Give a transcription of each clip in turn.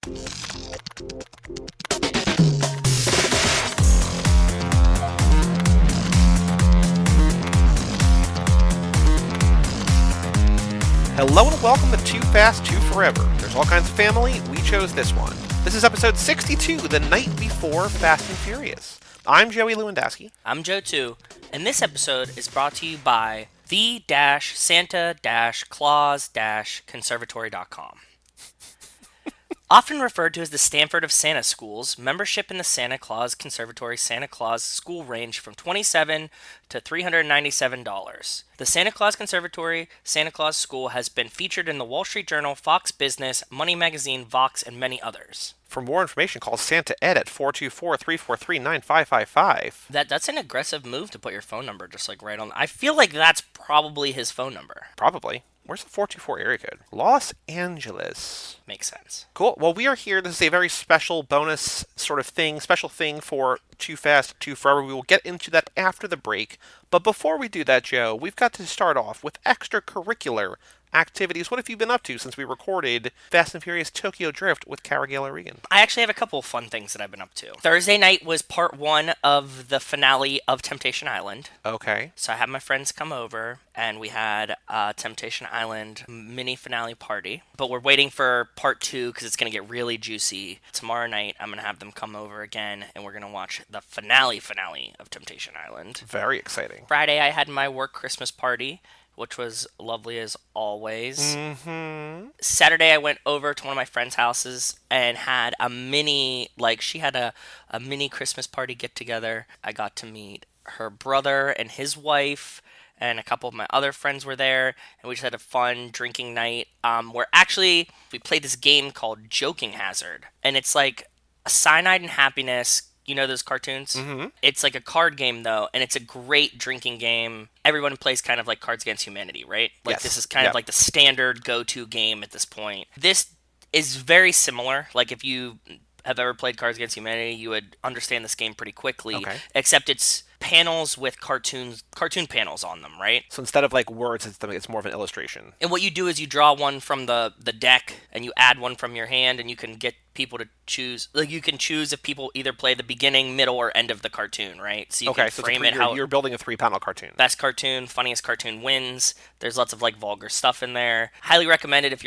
Hello and welcome to Too Fast, Too Forever. There's all kinds of family. We chose this one. This is episode 62, the night before Fast and Furious. I'm Joey Lewandowski. I'm Joe too, and this episode is brought to you by the-Santa-Claus-Conservatory.com. Often referred to as the Stanford of Santa schools, membership in the Santa Claus Conservatory Santa Claus school range from $27 to $397. The Santa Claus Conservatory Santa Claus School has been featured in the Wall Street Journal, Fox Business, Money Magazine, Vox, and many others. For more information, call Santa Ed at 424-343-9555. That's an aggressive move to put your phone number just like right on. I feel like that's probably his phone number. Probably. Where's the 424 area code? Los Angeles. Makes sense. Cool. Well, we are here. This is a very special bonus sort of thing, special thing for Too Fast, Too Forever. We will get into that after the break. But before we do that, Joe, we've got to start off with extracurricular activities. What have you been up to since we recorded Fast and Furious Tokyo Drift with Cara Gail O'Regan? I actually have a couple of fun things that I've been up to. Thursday night was part one of the finale of Temptation Island. Okay. So I had my friends come over, and we had a Temptation Island mini finale party. But we're waiting for part two because it's going to get really juicy. Tomorrow night, I'm going to have them come over again, and we're going to watch the finale of Temptation Island. Very exciting. Friday, I had my work Christmas party, which was lovely as always. Mm-hmm. Saturday, I went over to one of my friend's houses and had a mini, she had a mini Christmas party get-together. I got to meet her brother and his wife, and a couple of my other friends were there, and we just had a fun drinking night, where actually we played this game called Joking Hazard, and it's like a Cyanide and Happiness. You know those cartoons? Mm-hmm. It's like a card game, though, and it's a great drinking game. Everyone plays kind of like Cards Against Humanity, right? Like, yes. This is kind of like the standard go-to game at this point. This is very similar. Like, if you have ever played Cards Against Humanity, you would understand this game pretty quickly. Okay. Except it's panels with cartoon panels on them, right? So instead of like words, it's more of an illustration. And what you do is you draw one from the deck, and you add one from your hand, and you can get people to choose. Like, you can choose if people either play the beginning, middle, or end of the cartoon, right? So you can frame it how you're building a 3-panel cartoon. Best cartoon, funniest cartoon wins. There's lots of like vulgar stuff in there. Highly recommended if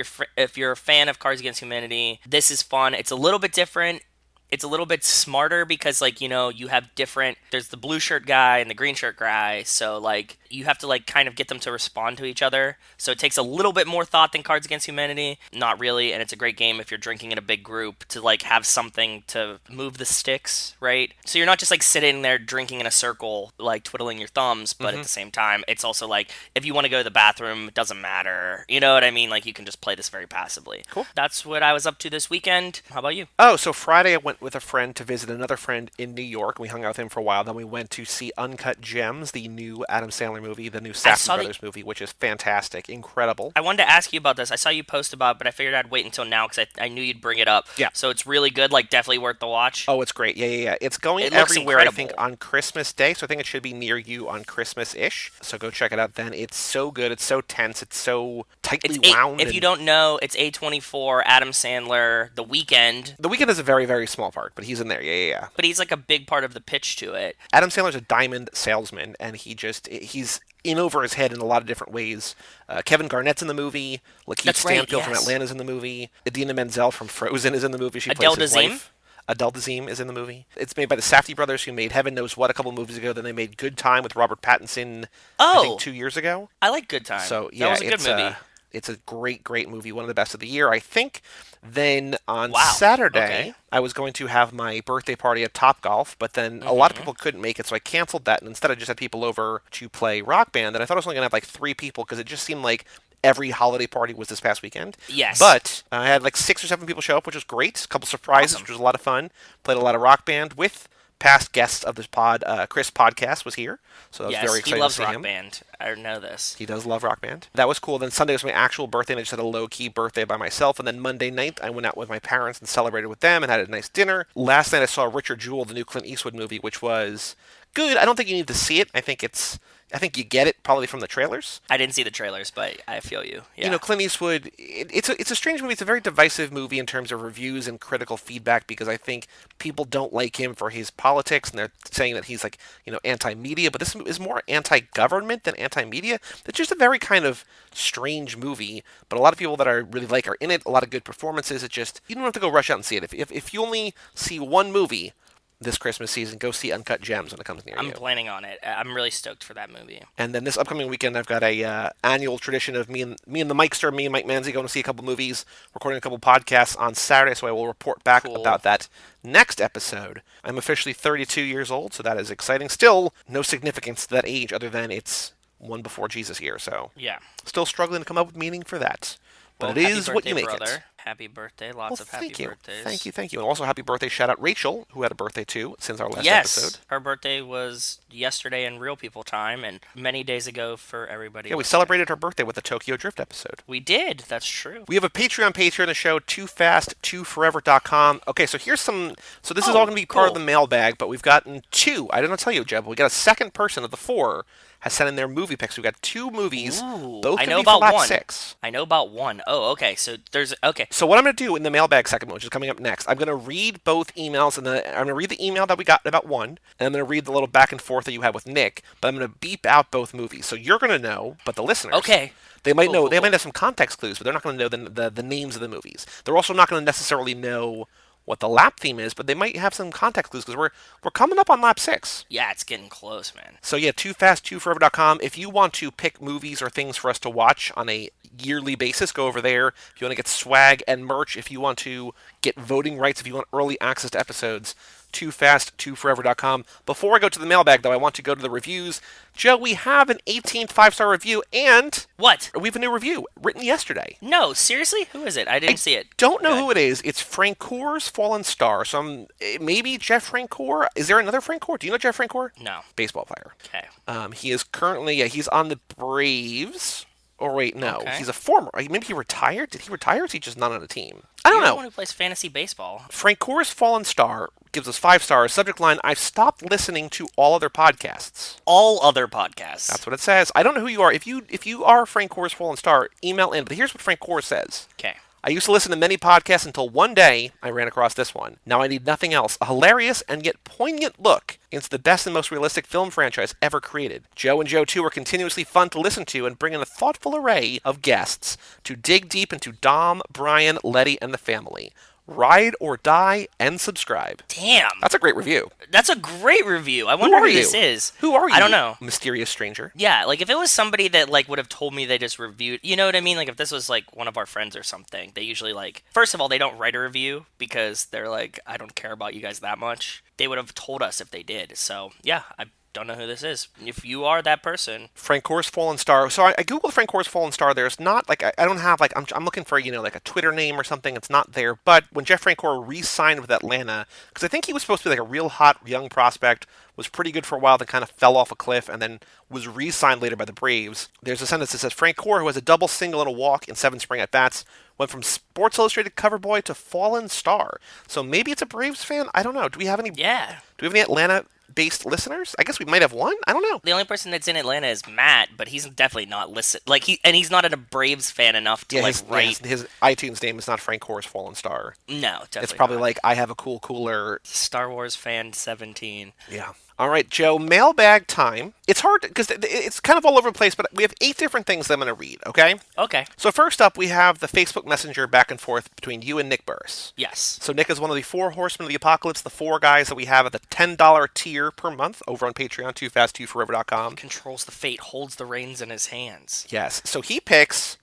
you're a fan of Cards Against Humanity. This is fun. It's a little bit different. It's a little bit smarter because, you have there's the blue shirt guy and the green shirt guy, so, you have to, kind of get them to respond to each other. So it takes a little bit more thought than Cards Against Humanity. Not really, and it's a great game if you're drinking in a big group to, have something to move the sticks, right? So you're not just, sitting there drinking in a circle, twiddling your thumbs, but at the same time, it's also, if you want to go to the bathroom, it doesn't matter. You know what I mean? You can just play this very passively. Cool. That's what I was up to this weekend. How about you? Oh, so Friday I went with a friend to visit another friend in New York. We hung out with him for a while. Then we went to see Uncut Gems, the new Adam Sandler movie, the new Safdie Brothers movie, which is fantastic, incredible. I wanted to ask you about this. I saw you post about it, but I figured I'd wait until now because I knew you'd bring it up. Yeah. So it's really good, definitely worth the watch. Oh, it's great. Yeah. It's going everywhere, I think, on Christmas Day. So I think it should be near you on Christmas-ish. So go check it out then. It's so good. It's so tense. It's so tightly wound. If you don't know, it's A24, Adam Sandler, The Weeknd. The Weeknd is a very, very small part, but he's in there. Yeah. But he's a big part of the pitch to it. Adam Sandler's a diamond salesman, and he's in over his head in a lot of different ways. Kevin Garnett's in the movie. Lakeith Stanfield from Atlanta's in the movie. Idina Menzel from Frozen is in the movie. She plays his wife. Adele Dazeem is in the movie. It's made by the Safdie brothers, who made Heaven Knows What a couple movies ago. Then they made Good Time with Robert Pattinson, I think 2 years ago. I like Good Time. So, yeah, that was a good movie. It's a great, great movie. One of the best of the year, I think. Then on Saturday, I was going to have my birthday party at Topgolf, but then a lot of people couldn't make it, so I canceled that. And instead, I just had people over to play Rock Band. And I thought I was only going to have 3 people because it just seemed like every holiday party was this past weekend. Yes. But I had 6 or 7 people show up, which was great. A couple surprises, which was a lot of fun. Played a lot of Rock Band with past guest of this pod, Chris Podcast, was here. So that was very exciting to see him. He loves Rock Band. I know this. He does love Rock Band. That was cool. Then Sunday was my actual birthday, and I just had a low-key birthday by myself. And then Monday night, I went out with my parents and celebrated with them and had a nice dinner. Last night, I saw Richard Jewell, the new Clint Eastwood movie, which was good. I don't think you need to see it. I think you get it probably from the trailers. I didn't see the trailers, but I feel you. Yeah. You know, Clint Eastwood, it's a strange movie. It's a very divisive movie in terms of reviews and critical feedback because I think people don't like him for his politics, and they're saying that he's like, anti-media, but this is more anti-government than anti-media. It's just a very kind of strange movie, but a lot of people that I really like are in it, a lot of good performances. It just, you don't have to go rush out and see it. If you only see one movie this Christmas season, go see Uncut Gems when it comes near you. I'm planning on it. I'm really stoked for that movie. And then this upcoming weekend, I've got a annual tradition of me and the Mikester, me and Mike Manzi going to see a couple movies, recording a couple podcasts on Saturday, so I will report back about that next episode. I'm officially 32 years old, so that is exciting. Still, no significance to that age other than it's one before Jesus year, so yeah, still struggling to come up with meaning for that. But well, it is what you make brother. it. Happy birthday. Lots of happy birthdays. Thank you. And also happy birthday shout out Rachel, who had a birthday too since our last episode. Yes, her birthday was yesterday in real people time and many days ago for everybody. Yeah, we celebrated her birthday with the Tokyo Drift episode. We did. That's true. We have a Patreon page here in the show, toofast2forever.com. Okay, so here's some... So this is all going to be part of the mailbag, but we've gotten two. I didn't tell you, Jeb, but we got a second person of the four has sent in their movie picks. We've got two movies. Ooh, both I can know be about for Lap one. 6. I know about one. Oh, okay. So there's... Okay. So what I'm going to do in the mailbag segment, which is coming up next, I'm going to read both emails, and I'm going to read the email that we got about one, and I'm going to read the little back and forth that you had with Nick, but I'm going to beep out both movies. So you're going to know, but the listeners... Okay. They might know. They might have some context clues, but they're not going to know the names of the movies. They're also not going to necessarily know what the lap theme is, but they might have some context clues because we're coming up on lap 6. Yeah, it's getting close, man. So yeah, toofast2forever.com. If you want to pick movies or things for us to watch on a yearly basis, go over there. If you want to get swag and merch, if you want to get voting rights, if you want early access to episodes, toofast2forever.com. Before I go to the mailbag, though, I want to go to the reviews. Joe, we have an 18th 5-star review, and... What? We have a new review written yesterday. No, seriously? Who is it? I didn't see it. Don't know who it is. It's Francour's Fallen Star. So maybe Jeff Francoeur. Is there another Francoeur? Do you know Jeff Francoeur? No. Baseball player. Okay. He is currently... he's on the Braves... Or wait, no. Okay. He's a former. Maybe he retired? Did he retire or is he just not on a team? I don't know. You're the one who plays fantasy baseball. Francour's Fallen Star gives us 5 stars. Subject line, I've stopped listening to all other podcasts. All other podcasts. That's what it says. I don't know who you are. If you are Francour's Fallen Star, email in. But here's what Francoeur says. Okay. I used to listen to many podcasts until one day I ran across this one. Now I need nothing else. A hilarious and yet poignant look into the best and most realistic film franchise ever created. Joe and Joe 2 are continuously fun to listen to and bring in a thoughtful array of guests to dig deep into Dom, Brian, Letty, and the family. Ride or die and subscribe. Damn. That's a great review. That's a great review. I wonder who this is. Who are you? I don't know. Mysterious stranger. Yeah, like if it was somebody that like would have told me they just reviewed, you know what I mean? Like if this was like one of our friends or something, they usually like, first of all, they don't write a review because they're like, I don't care about you guys that much. They would have told us if they did. So yeah, I don't know who this is. If you are that person, Francour's Fallen Star. So I googled Francour's Fallen Star. There's not like I don't have like I'm looking for like a Twitter name or something. It's not there. But when Jeff Francoeur re-signed with Atlanta, because I think he was supposed to be like a real hot young prospect, was pretty good for a while, then kind of fell off a cliff, and then was re-signed later by the Braves. There's a sentence that says Francoeur, who has a double single and a walk in 7 spring at bats, went from Sports Illustrated cover boy to Fallen Star. So maybe it's a Braves fan. I don't know. Do we have any? Yeah. Do we have any Atlanta-based listeners? I guess we might have one. I don't know. The only person that's in Atlanta is Matt, but he's definitely not listed. Like he's not a Braves fan enough to write. His iTunes name is not Francour's Fallen Star. No, definitely. It's probably not. like I have a cool cooler. Star Wars fan 17. Yeah. All right, Joe, mailbag time. It's hard because it's kind of all over the place, but we have 8 different things that I'm going to read, okay? Okay. So first up, we have the Facebook Messenger back and forth between you and Nick Burris. Yes. So Nick is one of the 4 horsemen of the apocalypse, the 4 guys that we have at the $10 tier per month over on Patreon, toofast2forever.com. Controls the fate, holds the reins in his hands. Yes. So he picks,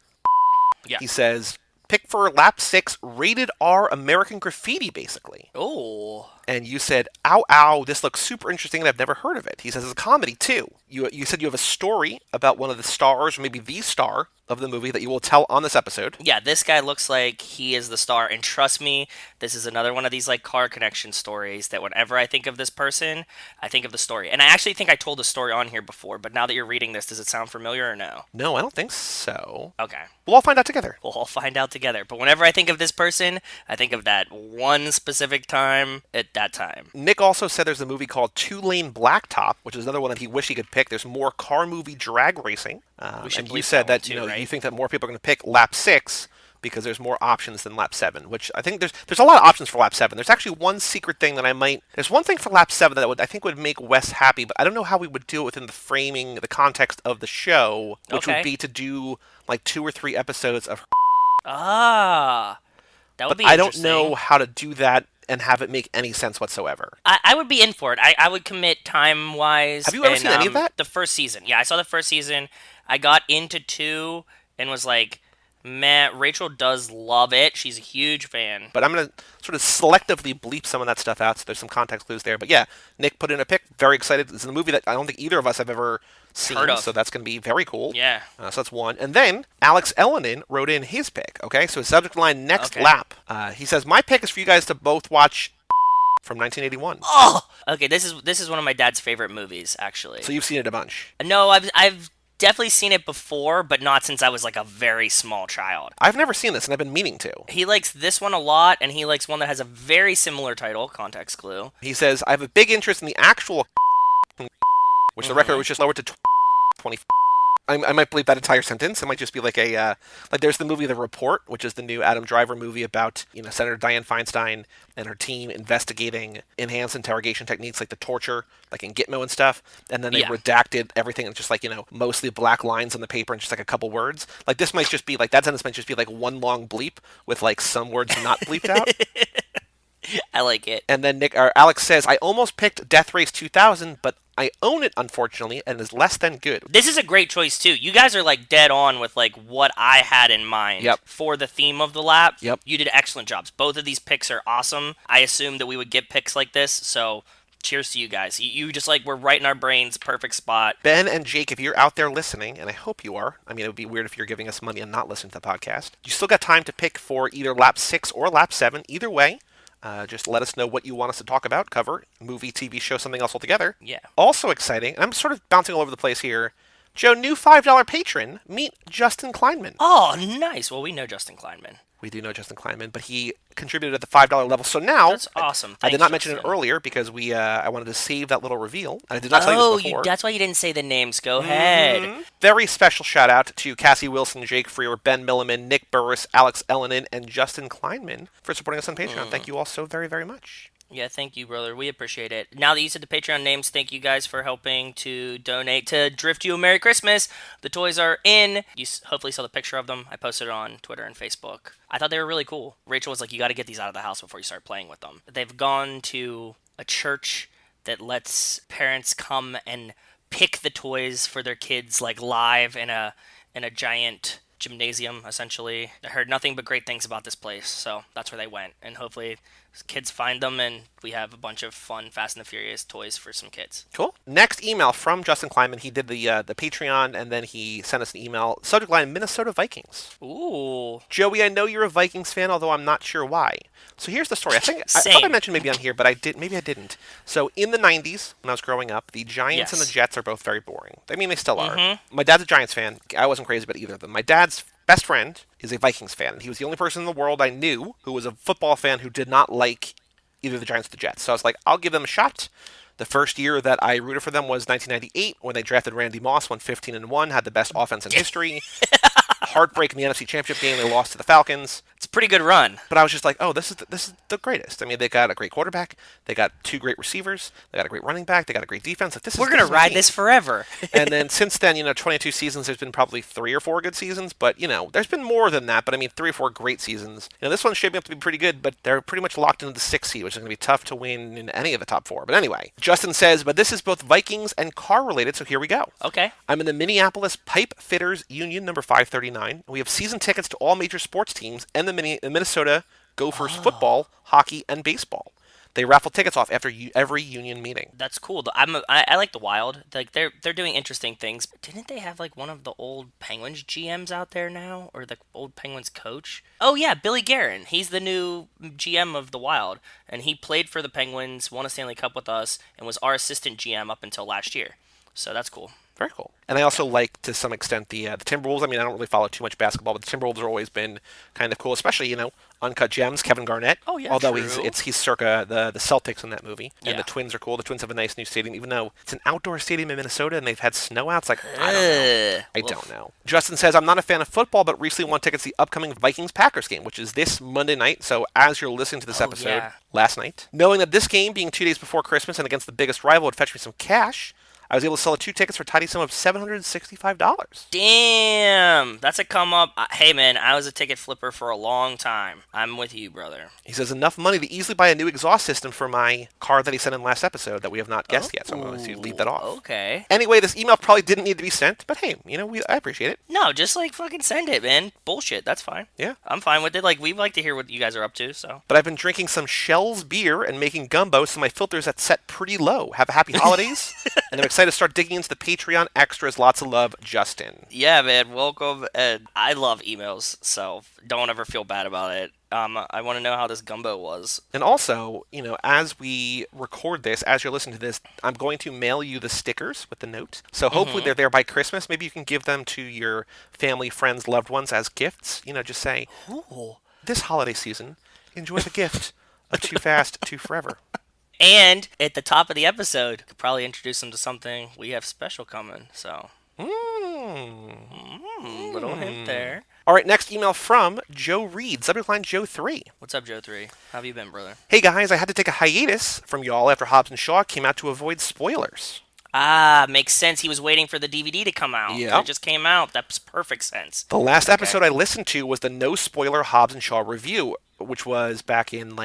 yeah. He says, pick for lap 6, rated R American Graffiti, basically. Oh. And you said, ow, this looks super interesting and I've never heard of it. He says it's a comedy, too. You said you have a story about one of the stars, or maybe the star of the movie that you will tell on this episode. Yeah, this guy looks like he is the star, and trust me, this is another one of these like car connection stories that whenever I think of this person, I think of the story. And I actually think I told the story on here before, but now that you're reading this, does it sound familiar or no? No, I don't think so. Okay. We'll all find out together. We'll all find out together. But whenever I think of this person, I think of that one specific time at that time. Nick also said there's a movie called Two Lane Blacktop, which is another one that he wished he could pick. There's more car movie drag racing. And you said that too, right? You think that more people are going to pick Lap 6 because there's more options than Lap 7, which I think there's a lot of options for Lap 7. There's actually one secret thing that there's one thing for Lap 7 that I think would make Wes happy, but I don't know how we would do it within the framing, the context of the show, which would be to do like 2 or 3 episodes of that would be I don't know how to do that and have it make any sense whatsoever. I would be in for it. I would commit time-wise. Have you ever seen any of that? The first season. Yeah, I saw the first season. I got into 2 and was like, man, Rachel does love it. She's a huge fan. But I'm going to sort of selectively bleep some of that stuff out, so there's some context clues there. But yeah, Nick put in a pick. Very excited. It's a movie that I don't think either of us have ever seen, so that's going to be very cool. Yeah. So that's one. And then Alex Ellenin wrote in his pick, okay? So his subject line, next lap. He says, my pick is for you guys to both watch from 1981. Oh! Okay, this is one of my dad's favorite movies, actually. So you've seen it a bunch. No, I've definitely seen it before, but not since I was like a very small child. I've never seen this, and I've been meaning to. He likes this one a lot, and he likes one that has a very similar title, context clue. He says, I have a big interest in the actual which the record was just lowered to 20. I might bleep that entire sentence. It might just be like like there's the movie The Report, which is the new Adam Driver movie about, Senator Dianne Feinstein and her team investigating enhanced interrogation techniques like the torture, like in Gitmo and stuff. And then they redacted everything and just like, mostly black lines on the paper and just like a couple words. Like this might just be like, that sentence might just be like one long bleep with like some words not bleeped out. I like it. And then Alex says, I almost picked Death Race 2000, but I own it, unfortunately, and is less than good. This is a great choice, too. You guys are, like, dead on with, like, what I had in mind for the theme of the lap. Yep. You did excellent jobs. Both of these picks are awesome. I assumed that we would get picks like this, so cheers to you guys. You just, like, were right in our brains, perfect spot. Ben and Jake, if you're out there listening, and I hope you are, I mean, it would be weird if you're giving us money and not listening to the podcast, you still got time to pick for either lap 6 or lap 7. Either way. Just let us know what you want us to talk about, cover, movie, TV show, something else altogether. Yeah. Also exciting, and I'm sort of bouncing all over the place here. Joe, new $5 patron, meet Justin Kleinman. Oh, nice. Well, we know Justin Kleinman. We do know Justin Kleinman, but he contributed at the $5 level. So now, that's awesome. I did not mention it earlier because I wanted to save that little reveal. I did not tell you this before. That's why you didn't say the names. Go ahead. Very special shout out to Cassie Wilson, Jake Freer, Ben Milliman, Nick Burris, Alex Ellenin, and Justin Kleinman for supporting us on Patreon. Thank you all so very, very much. Yeah, thank you, brother. We appreciate it. Now that you said the Patreon names, thank you guys for helping to donate to Drift You a Merry Christmas. The toys are in. You hopefully saw the picture of them. I posted it on Twitter and Facebook. I thought they were really cool. Rachel was like, you got to get these out of the house before you start playing with them. They've gone to a church that lets parents come and pick the toys for their kids, like live in a giant gymnasium, essentially. I heard nothing but great things about this place, so that's where they went. And hopefully kids find them, and we have a bunch of fun Fast and the Furious toys for some kids. Cool. Next email from Justin Kleinman. He did the Patreon, and then he sent us an email. Subject line, Minnesota Vikings. Ooh. Joey, I know you're a Vikings fan, although I'm not sure why. So here's the story. I thought I mentioned maybe on here, but maybe I didn't. So in the 90s, when I was growing up, the Giants and the Jets are both very boring. I mean, they still are. My dad's a Giants fan. I wasn't crazy about either of them. My dad's best friend is a Vikings fan, and he was the only person in the world I knew who was a football fan who did not like either the Giants or the Jets. So I was like, I'll give them a shot. The first year that I rooted for them was 1998 when they drafted Randy Moss, won 15-1, had the best offense in history. Heartbreak in the NFC Championship game, they lost to the Falcons. It's a pretty good run. But I was just like, oh, this is the greatest. I mean, they got a great quarterback, they got 2 great receivers, they got a great running back, they got a great defense. Like, we're gonna ride this forever. And then since then, 22 seasons, there's been probably 3 or 4 good seasons, but there's been more than that. But I mean, 3 or 4 great seasons. This one's shaping up to be pretty good, but they're pretty much locked into the 6th seed, which is gonna be tough to win in any of the top 4. But anyway, Justin says, but this is both Vikings and car related, so here we go. Okay. I'm in the Minneapolis Pipe Fitters Union, number 539. We have season tickets to all major sports teams and the Minnesota Gophers football, hockey, and baseball. They raffle tickets off after every union meeting. That's cool. I like the Wild. Like they're doing interesting things. Didn't they have like one of the old Penguins GMs out there now, or the old Penguins coach? Oh yeah, Billy Guerin. He's the new GM of the Wild, and he played for the Penguins, won a Stanley Cup with us, and was our assistant GM up until last year. So that's cool. Very cool. And I also like, to some extent, the Timberwolves. I mean, I don't really follow too much basketball, but the Timberwolves have always been kind of cool, especially, Uncut Gems, Kevin Garnett. Oh, yeah, although true. he's circa the Celtics in that movie. And Yeah. the Twins are cool. The Twins have a nice new stadium, even though it's an outdoor stadium in Minnesota and they've had snow out. It's like, I don't know. I don't know. Justin says, I'm not a fan of football, but recently won tickets to the upcoming Vikings-Packers game, which is this Monday night. So as you're listening to this episode, last night, knowing that this game, being 2 days before Christmas and against the biggest rival, would fetch me some cash, I was able to sell 2 tickets for a tidy sum of $765. Damn, that's a come up. Hey man, I was a ticket flipper for a long time. I'm with you, brother. He says enough money to easily buy a new exhaust system for my car that he sent in last episode that we have not guessed yet, so I'm going to leave that off. Okay. Anyway, this email probably didn't need to be sent, but hey, I appreciate it. No, just like fucking send it, man. Bullshit, that's fine. Yeah. I'm fine with it. Like, we like to hear what you guys are up to, so. But I've been drinking some Shell's beer and making gumbo, so my filter's at set pretty low. Have a happy holidays, and I'm excited to start digging into the Patreon extras. Lots of love, Justin. Yeah, man, welcome. And I love emails, so don't ever feel bad about it. I want to know how this gumbo was. And also, as we record this, as you're listening to this, I'm going to mail you the stickers with the note. So hopefully they're there by Christmas. Maybe you can give them to your family, friends, loved ones as gifts. Just say, Ooh. This holiday season, enjoy the gift of Too Fast, Too Forever. And at the top of the episode, could probably introduce them to something we have special coming, so. Little hint there. All right, next email from Joe Reed, subject line Joe 3. What's up, Joe 3? How have you been, brother? Hey guys, I had to take a hiatus from y'all after Hobbs and Shaw came out to avoid spoilers. Ah, makes sense. He was waiting for the DVD to come out. Yeah. It just came out. That's perfect sense. The last episode I listened to was the no spoiler Hobbs and Shaw review, which was back in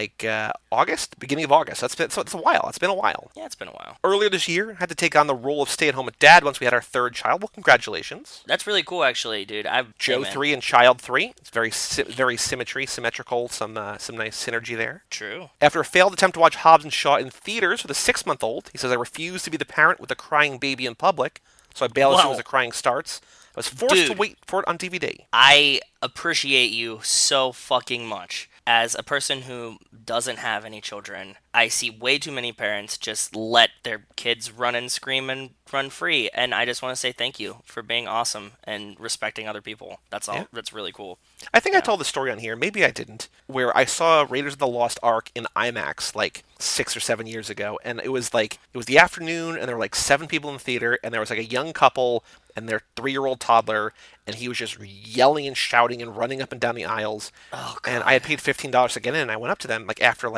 August, beginning of August. It's a while. It's been a while. Yeah, it's been a while. Earlier this year, I had to take on the role of stay-at-home dad once we had our third child. Well, congratulations. That's really cool, actually, dude. Joe 3 and Child 3. It's very symmetrical. Some nice synergy there. True. After a failed attempt to watch Hobbs and Shaw in theaters with a 6-month-old, he says, I refuse to be the parent with a crying baby in public, so I bail as soon as the crying starts. I was forced to wait for it on DVD. I appreciate you so fucking much. As a person who doesn't have any children, I see way too many parents just let their kids run and scream and run free. And I just want to say thank you for being awesome and respecting other people. That's all. Yeah. That's really cool. I think I told the story on here, maybe I didn't, where I saw Raiders of the Lost Ark in IMAX 6 or 7 years ago. And it was the afternoon, and there were 7 people in the theater, and there was a young couple and their 3-year-old toddler, and he was just yelling and shouting and running up and down the aisles. Oh, God. And I had paid $15 to get in, and I went up to them after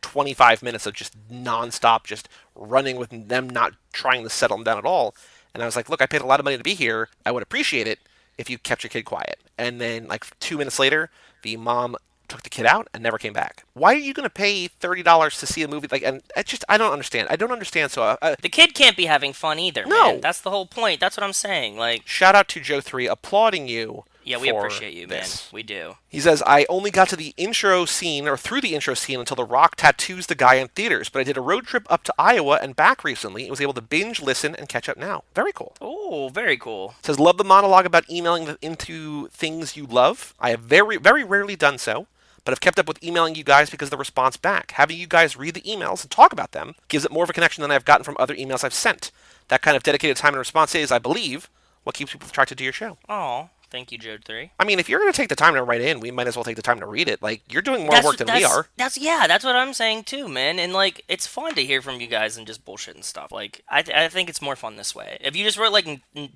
25 minutes of just nonstop, just running with them, not trying to settle them down at all. And I was like, look, I paid a lot of money to be here. I would appreciate it if you kept your kid quiet. And then 2 minutes later, the mom took the kid out and never came back. Why are you going to pay $30 to see a movie? And I don't understand. I don't understand. So the kid can't be having fun either, no. Man. That's the whole point. That's what I'm saying. Shout out to Joe 3, applauding you. Yeah, we appreciate you, man. We do. He says, I only got to the intro scene, or through the intro scene, until The Rock tattoos the guy in theaters, but I did a road trip up to Iowa and back recently and was able to binge, listen, and catch up now. Very cool. Oh, very cool. Says, love the monologue about emailing into things you love. I have very, very rarely done so, but I've kept up with emailing you guys because of the response back. Having you guys read the emails and talk about them gives it more of a connection than I've gotten from other emails I've sent. That kind of dedicated time and response is, I believe, what keeps people attracted to your show. Oh. Thank you, Joe 3. I mean, if you're going to take the time to write in, we might as well take the time to read it. You're doing more work than we are. That's what I'm saying too, man. And it's fun to hear from you guys and just bullshit and stuff. I think it's more fun this way. If you just wrote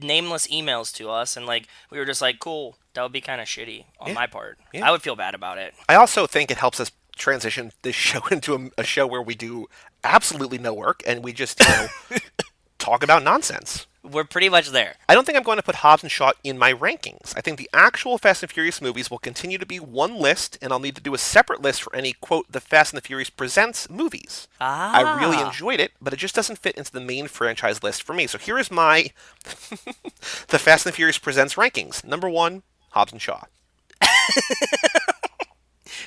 nameless emails to us and we were just cool, that would be kind of shitty on my part. Yeah. I would feel bad about it. I also think it helps us transition this show into a show where we do absolutely no work and we just talk about nonsense. We're pretty much there. I don't think I'm going to put Hobbs and Shaw in my rankings. I think the actual Fast and Furious movies will continue to be one list, and I'll need to do a separate list for any, quote, The Fast and the Furious Presents movies. I really enjoyed it, but it just doesn't fit into the main franchise list for me. So here is my The Fast and the Furious Presents rankings. Number 1, Hobbs and Shaw.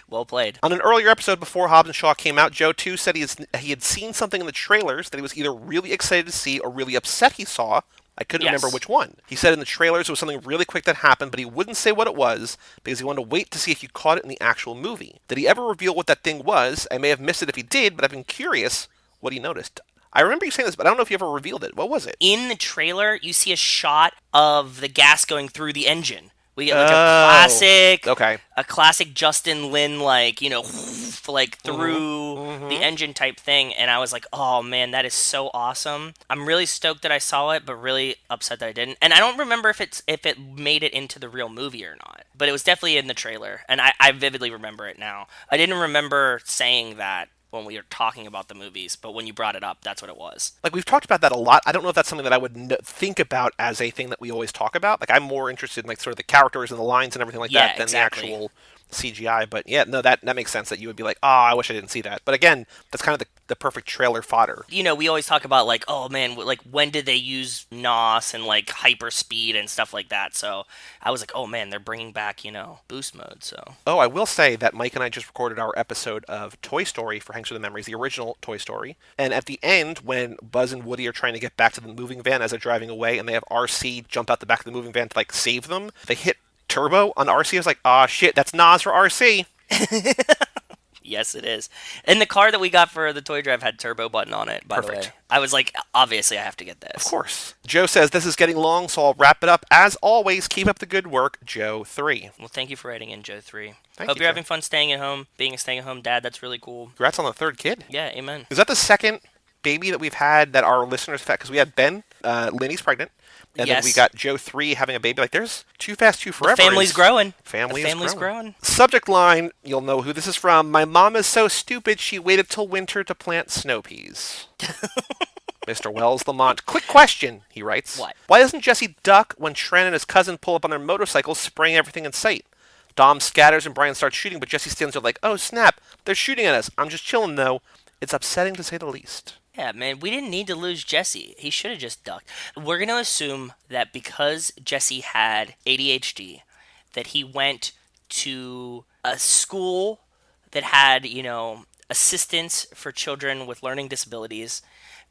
Well played. On an earlier episode before Hobbs and Shaw came out, Joe too said he had seen something in the trailers that he was either really excited to see or really upset he saw. I couldn't remember which one. He said in the trailers it was something really quick that happened, but he wouldn't say what it was because he wanted to wait to see if you caught it in the actual movie. Did he ever reveal what that thing was? I may have missed it if he did, but I've been curious what he noticed. I remember you saying this, but I don't know if you ever revealed it. What was it? In the trailer, you see a shot of the gas going through the engine. We get a classic Justin Lin, like, you know, like through the engine type thing. And I was like, oh man, that is so awesome. I'm really stoked that I saw it, but really upset that I didn't. And I don't remember if it made it into the real movie or not, but it was definitely in the trailer. And I vividly remember it now. I didn't remember saying that when we were talking about the movies, but when you brought it up, that's what it was. Like, we've talked about that a lot. I don't know if that's something that I would think about as a thing that we always talk about. Like, I'm more interested in, like, sort of the characters and the lines and everything like that than the actual CGI. But yeah, no, that makes sense that you would be like, oh, I wish I didn't see that. But again, that's kind of the perfect trailer fodder. You know, we always talk about, like, oh man, like, when did they use NOS and, like, hyper speed and stuff like that? So I was like, oh man, they're bringing back, you know, boost mode. So I will say that Mike and I just recorded our episode of Toy Story for Hanks with the Memories, the original Toy Story. And at the end, when Buzz and Woody are trying to get back to the moving van as they're driving away, and they have RC jump out the back of the moving van to, like, save them, they hit turbo on RC. I was like, oh shit, that's NOS for RC. Yes, it is. And the car that we got for the toy drive had turbo button on it, by the way. I was like, obviously I have to get this. Of course. Joe says, this is getting long, so I'll wrap it up. As always, keep up the good work, Joe 3. Well, thank you for writing in, Joe 3. Hope you're having fun staying at home, being a stay-at-home dad. That's really cool. Congrats on the third kid. Yeah, amen. Is that the second baby that we've had that our listeners have had? Because we had Ben, Linny's pregnant. And then we got Joe 3 having a baby. Like, there's Too Fast, Too Forever. The family's growing. Family's growing. Subject line, you'll know who this is from. My mom is so stupid, she waited till winter to plant snow peas. Mr. Wells Lamont. Quick question, he writes. What? Why doesn't Jesse duck when Tren and his cousin pull up on their motorcycles, spraying everything in sight? Dom scatters and Brian starts shooting, but Jesse stands there like, oh, snap, they're shooting at us. I'm just chilling, though. It's upsetting to say the least. Yeah, man, we didn't need to lose Jesse. He should have just ducked. We're going to assume that because Jesse had ADHD, that he went to a school that had, you know, assistance for children with learning disabilities,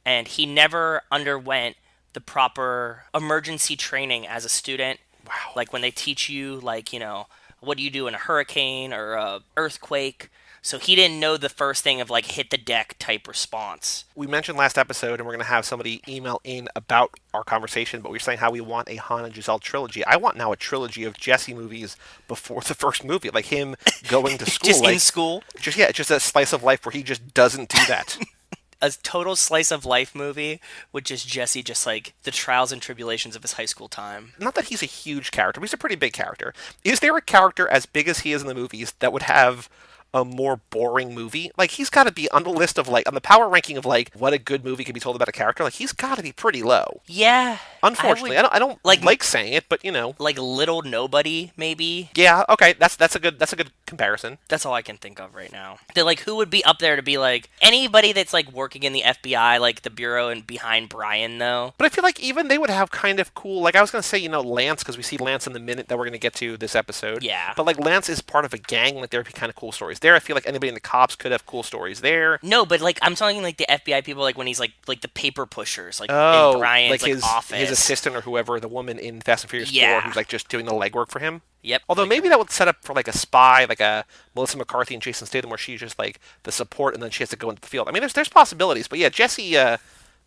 and he never underwent the proper emergency training as a student. Wow. Like when they teach you, like, you know, what do you do in a hurricane or a earthquake? So he didn't know the first thing of, like, hit the deck type response. We mentioned last episode, and we're going to have somebody email in about our conversation, but we were saying how we want a Han and Giselle trilogy. I want now a trilogy of Jesse movies before the first movie, like him going to school. Just in school? Just a slice of life where he just doesn't do that. A total slice of life movie with just Jesse, just like the trials and tribulations of his high school time. Not that he's a huge character, but he's a pretty big character. Is there a character as big as he is in the movies that would have a more boring movie? Like, he's got to be on the list of, like, on the power ranking of, like, what a good movie can be told about a character. Like, he's got to be pretty low. Yeah. Unfortunately, I don't like saying it, but, you know, like Little Nobody, maybe. Yeah. Okay. That's a good comparison. That's all I can think of right now. That, like, who would be up there to be like anybody that's like working in the FBI, like the bureau and behind Brian, though. But I feel like even they would have kind of cool. Like, I was gonna say, you know, Lance, because we see Lance in the minute that we're gonna get to this episode. Yeah. But like, Lance is part of a gang. Like, there'd be kind of cool stories there. I feel like anybody in the cops could have cool stories there. No, but like I'm talking like the FBI people, like when he's like the paper pushers, like in Brian's like his office, his assistant or whoever, the woman in Fast and Furious 4, who's like just doing the legwork for him. Yep. Although like maybe that would set up for like a spy, like a Melissa McCarthy and Jason Statham, where she's just like the support, and then she has to go into the field. I mean, there's possibilities, but yeah, Jesse.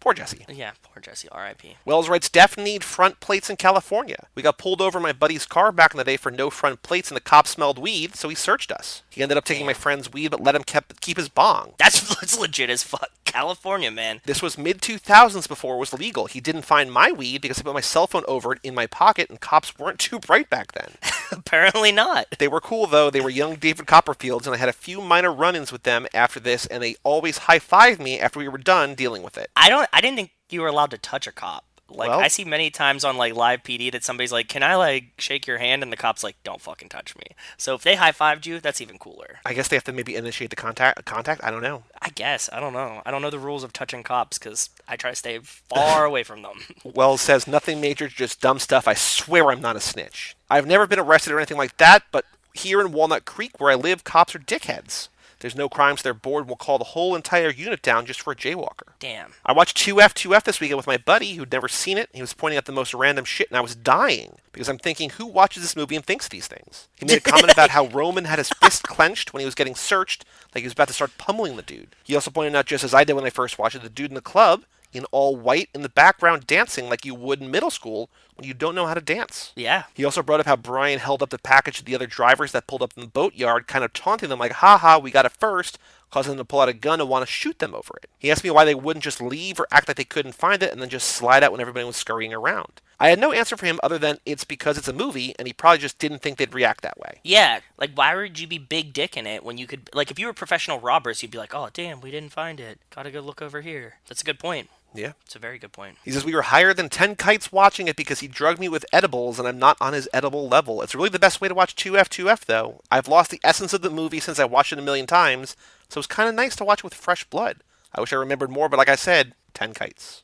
Poor Jesse. Yeah, poor Jesse. R.I.P. Wells writes, Def need front plates in California. We got pulled over in my buddy's car back in the day for no front plates, and the cop smelled weed, so he searched us. He ended up taking my friend's weed, but let him keep his bong. That's legit as fuck. California, man. This was mid-2000s before it was legal. He didn't find my weed because I put my cell phone over it in my pocket, and cops weren't too bright back then. Apparently not. They were cool, though. They were young David Copperfields, and I had a few minor run-ins with them after this, and they always high-fived me after we were done dealing with it. I didn't think you were allowed to touch a cop. Like, well, I see many times on, like, live PD that somebody's like, can I, like, shake your hand? And the cop's like, don't fucking touch me. So if they high-fived you, that's even cooler. I guess they have to maybe initiate the contact? I don't know. I guess. I don't know. I don't know the rules of touching cops because I try to stay far away from them. Wells says, nothing major, just dumb stuff. I swear I'm not a snitch. I've never been arrested or anything like that, but Here in Walnut Creek, where I live, cops are dickheads. There's no crimes, they're bored, and will call the whole entire unit down just for a jaywalker. Damn. I watched 2F this weekend with my buddy who'd never seen it. He was pointing out the most random shit, and I was dying because I'm thinking, who watches this movie and thinks these things? He made a comment about how Roman had his fist clenched when he was getting searched, like he was about to start pummeling the dude. He also pointed out, just as I did when I first watched it, the dude in the club, in all white, in the background dancing like you would in middle school when you don't know how to dance. Yeah. He also brought up how Brian held up the package to the other drivers that pulled up in the boatyard, kind of taunting them like, haha, we got it first, causing them to pull out a gun and want to shoot them over it. He asked me why they wouldn't just leave or act like they couldn't find it and then just slide out when everybody was scurrying around. I had no answer for him other than it's because it's a movie and he probably just didn't think they'd react that way. Yeah, like why would you be big dick in it when you could, like if you were professional robbers, you'd be like, oh damn, we didn't find it. Gotta go look over here. That's a good point. Yeah. It's a very good point. He says, we were higher than 10 kites watching it because he drugged me with edibles and I'm not on his edible level. It's really the best way to watch 2F though. I've lost the essence of the movie since I watched it a million times, so it's kind of nice to watch it with fresh blood. I wish I remembered more, but like I said, 10 kites.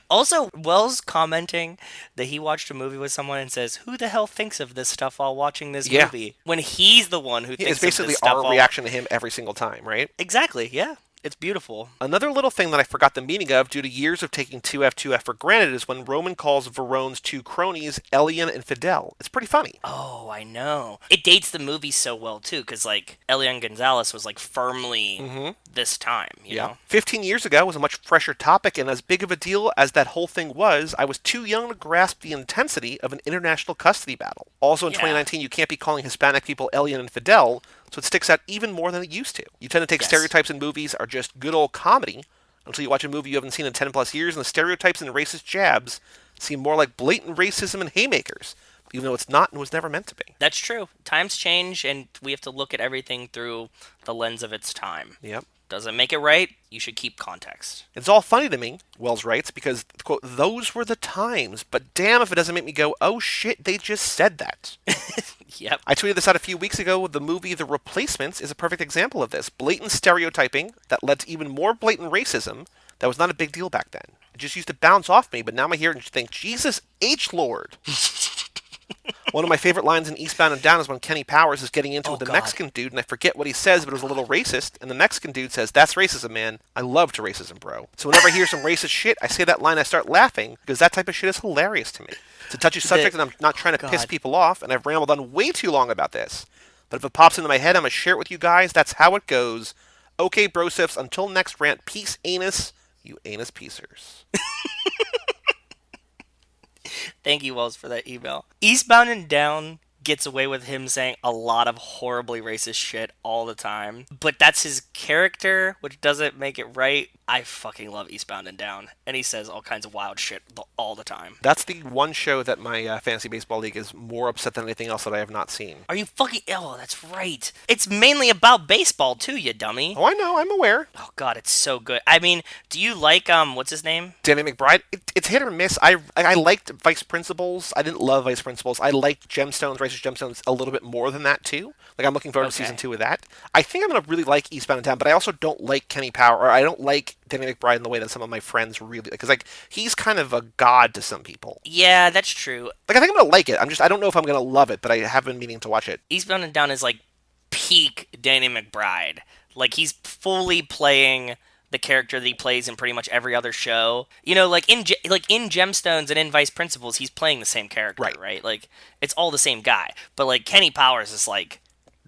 Also, Wells commenting that he watched a movie with someone and says, who the hell thinks of this stuff while watching this movie? When he's the one who thinks of this stuff. It's basically our reaction to him every single time, right? Exactly, yeah. It's beautiful. Another little thing that I forgot the meaning of due to years of taking 2F for granted is when Roman calls Verone's two cronies, Elian and Fidel. It's pretty funny. Oh, I know. It dates the movie so well, too, because, like, Elian Gonzalez was, like, firmly this time, you know? 15 years ago was a much fresher topic, and as big of a deal as that whole thing was, I was too young to grasp the intensity of an international custody battle. Also in 2019, you can't be calling Hispanic people Elian and Fidel, so it sticks out even more than it used to. You tend to take stereotypes in movies are just good old comedy until you watch a movie you haven't seen in 10 plus years, and the stereotypes and racist jabs seem more like blatant racism and haymakers, even though it's not and was never meant to be. That's true. Times change, and we have to look at everything through the lens of its time. Yep. Doesn't make it right, you should keep context. It's all funny to me, Wells writes, because, quote, those were the times, but damn if it doesn't make me go, oh shit, they just said that. Yep. I tweeted this out a few weeks ago. The movie The Replacements is a perfect example of this. Blatant stereotyping that led to even more blatant racism that was not a big deal back then. It just used to bounce off me, but now I hear it and think, Jesus H. Lord. One of my favorite lines in Eastbound and Down is when Kenny Powers is getting into it with the Mexican dude, and I forget what he says, but it was a little racist, and the Mexican dude says, that's racism, man. I love to racism, bro. So whenever I hear some racist shit, I say that line, I start laughing, because that type of shit is hilarious to me. It's a touchy subject, and I'm not trying to piss people off, and I've rambled on way too long about this. But if it pops into my head, I'm going to share it with you guys. That's how it goes. Okay, brosifs, until next rant, peace, anus, you anus piecers. Thank you, Wells, for that email. Eastbound and Down gets away with him saying a lot of horribly racist shit all the time. But that's his character, which doesn't make it right. I fucking love Eastbound and Down. And he says all kinds of wild shit all the time. That's the one show that my fantasy baseball league is more upset than anything else that I have not seen. Are you fucking... Oh, that's right. It's mainly about baseball, too, you dummy. Oh, I know. I'm aware. Oh, God, it's so good. I mean, do you like, what's his name? Danny McBride. It's hit or miss. I liked Vice Principals. I didn't love Vice Principals. I liked Gemstones, Righteous Gemstones a little bit more than that, too. Like, I'm looking forward to season 2 of that. I think I'm going to really like Eastbound and Down, but I also don't like Kenny Powers, or I don't like Danny McBride in the way that some of my friends really... Because, like, he's kind of a god to some people. Yeah, that's true. Like, I think I'm going to like it. I don't know if I'm going to love it, but I have been meaning to watch it. Eastbound and Down is, like, peak Danny McBride. Like, he's fully playing the character that he plays in pretty much every other show. You know, like in Gemstones and in Vice Principals, he's playing the same character, right? Like, it's all the same guy. But, like, Kenny Powers is, like,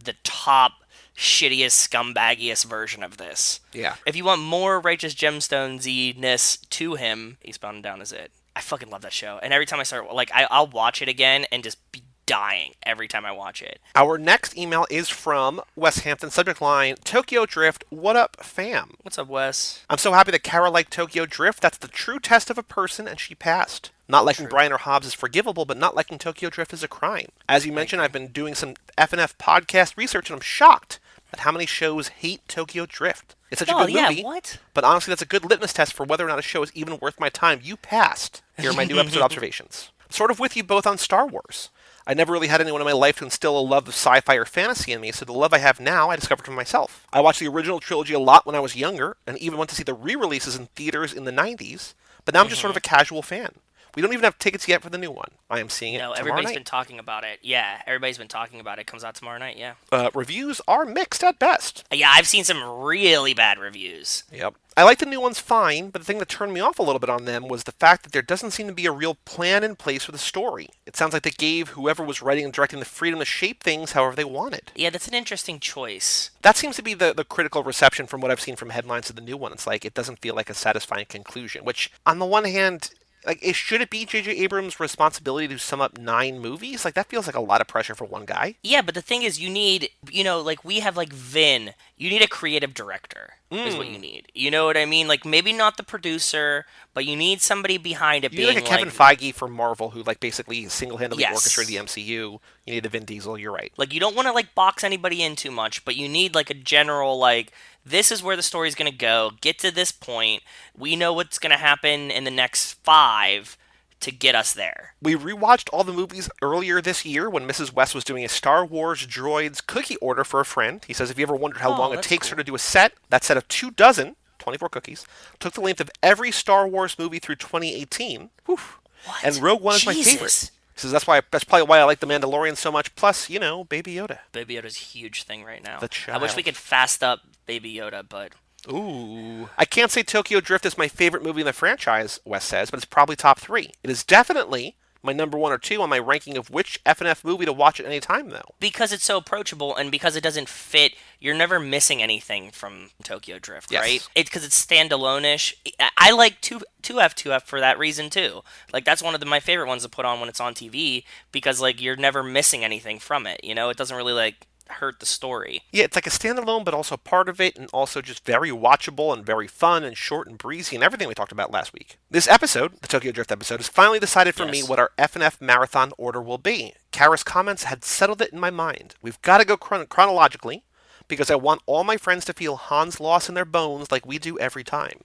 the top... shittiest, scumbaggiest version of this. Yeah. If you want more Righteous Gemstones-y-ness to him, Eastbound and Down is it. I fucking love that show. And every time I start, like, I'll watch it again and just be dying every time I watch it. Our next email is from Wes Hampton. Subject line, Tokyo Drift, what up, fam? What's up, Wes? I'm so happy that Kara liked Tokyo Drift. That's the true test of a person, and she passed. Not liking Brian or Hobbs is forgivable, but not liking Tokyo Drift is a crime. As you mentioned, I've been doing some F&F podcast research, and I'm shocked at how many shows hate Tokyo Drift. It's such a good movie, but honestly, that's a good litmus test for whether or not a show is even worth my time. You passed. Here are my new episode observations. Sort of with you both on Star Wars. I never really had anyone in my life to instill a love of sci-fi or fantasy in me, so the love I have now I discovered from myself. I watched the original trilogy a lot when I was younger, and even went to see the re-releases in theaters in the 90s, but now I'm just sort of a casual fan. We don't even have tickets yet for the new one. I am seeing it No, tomorrow everybody's night. been talking about it. Yeah, everybody's been talking about it. It comes out tomorrow night, yeah. Reviews are mixed at best. Yeah, I've seen some really bad reviews. Yep. I like the new ones fine, but the thing that turned me off a little bit on them was the fact that there doesn't seem to be a real plan in place for the story. It sounds like they gave whoever was writing and directing the freedom to shape things however they wanted. Yeah, that's an interesting choice. That seems to be the critical reception from what I've seen from headlines of the new one. It's like it doesn't feel like a satisfying conclusion, which on the one hand, like, should it be J.J. Abrams' responsibility to sum up 9 movies? Like, that feels like a lot of pressure for one guy. Yeah, but the thing is, you need, like we have like Vin. You need a creative director, is what you need. You know what I mean? Like, maybe not the producer, but you need somebody behind it. You need like a Kevin Feige for Marvel, who like basically single-handedly orchestrated the MCU. You need a Vin Diesel. You're right. Like, you don't want to like box anybody in too much, but you need like a general like, this is where the story's going to go. Get to this point. We know what's going to happen in the next 5 to get us there. We rewatched all the movies earlier this year when Mrs. West was doing a Star Wars Droids cookie order for a friend. He says if you ever wondered how long it takes her to do a set, that set of 24 cookies, took the length of every Star Wars movie through 2018. Whew. What? And Rogue One is my favorite. He says that's probably why I like The Mandalorian so much. Plus, Baby Yoda. Baby Yoda's a huge thing right now. The child. I wish we could fast up Baby Yoda, but... Ooh. I can't say Tokyo Drift is my favorite movie in the franchise, Wes says, but it's probably top 3. It is definitely my number 1 or 2 on my ranking of which F&F movie to watch at any time, though. Because it's so approachable and because it doesn't fit, you're never missing anything from Tokyo Drift, right? It's because it's standalone-ish. I like 2F for that reason, too. Like, that's one of my favorite ones to put on when it's on TV because, like, you're never missing anything from it, It doesn't really, like, hurt the story. Yeah, it's like a standalone, but also part of it, and also just very watchable and very fun and short and breezy and everything we talked about last week. This episode, the Tokyo Drift episode, has finally decided for me what our F&F marathon order will be. Kara's comments had settled it in my mind. We've got to go chronologically, because I want all my friends to feel Han's loss in their bones like we do every time.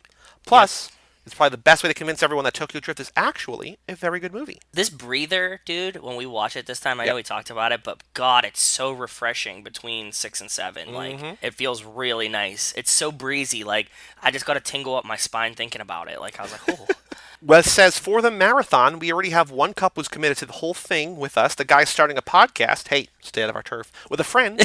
Plus... It's probably the best way to convince everyone that Tokyo Drift is actually a very good movie. This breather, dude, when we watch it this time, I know we talked about it, but God, it's so refreshing between 6 and 7. Like, it feels really nice. It's so breezy. Like, I just got to tingle up my spine thinking about it. Like, I was like, oh. Wes says, for the marathon, we already have one couple who's committed to the whole thing with us. The guy's starting a podcast. Hey, stay out of our turf. With a friend.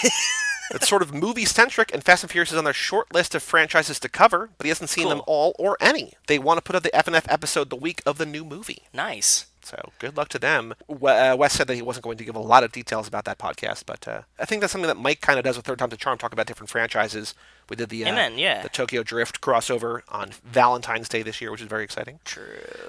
It's sort of movie-centric, and Fast and Furious is on their short list of franchises to cover, but he hasn't seen them all or any. They want to put out the F&F episode the week of the new movie. Nice. So, good luck to them. Wes said that he wasn't going to give a lot of details about that podcast, but I think that's something that Mike kind of does with Third Time's a Charm, talk about different franchises. We did the Tokyo Drift crossover on Valentine's Day this year, which is very exciting. True.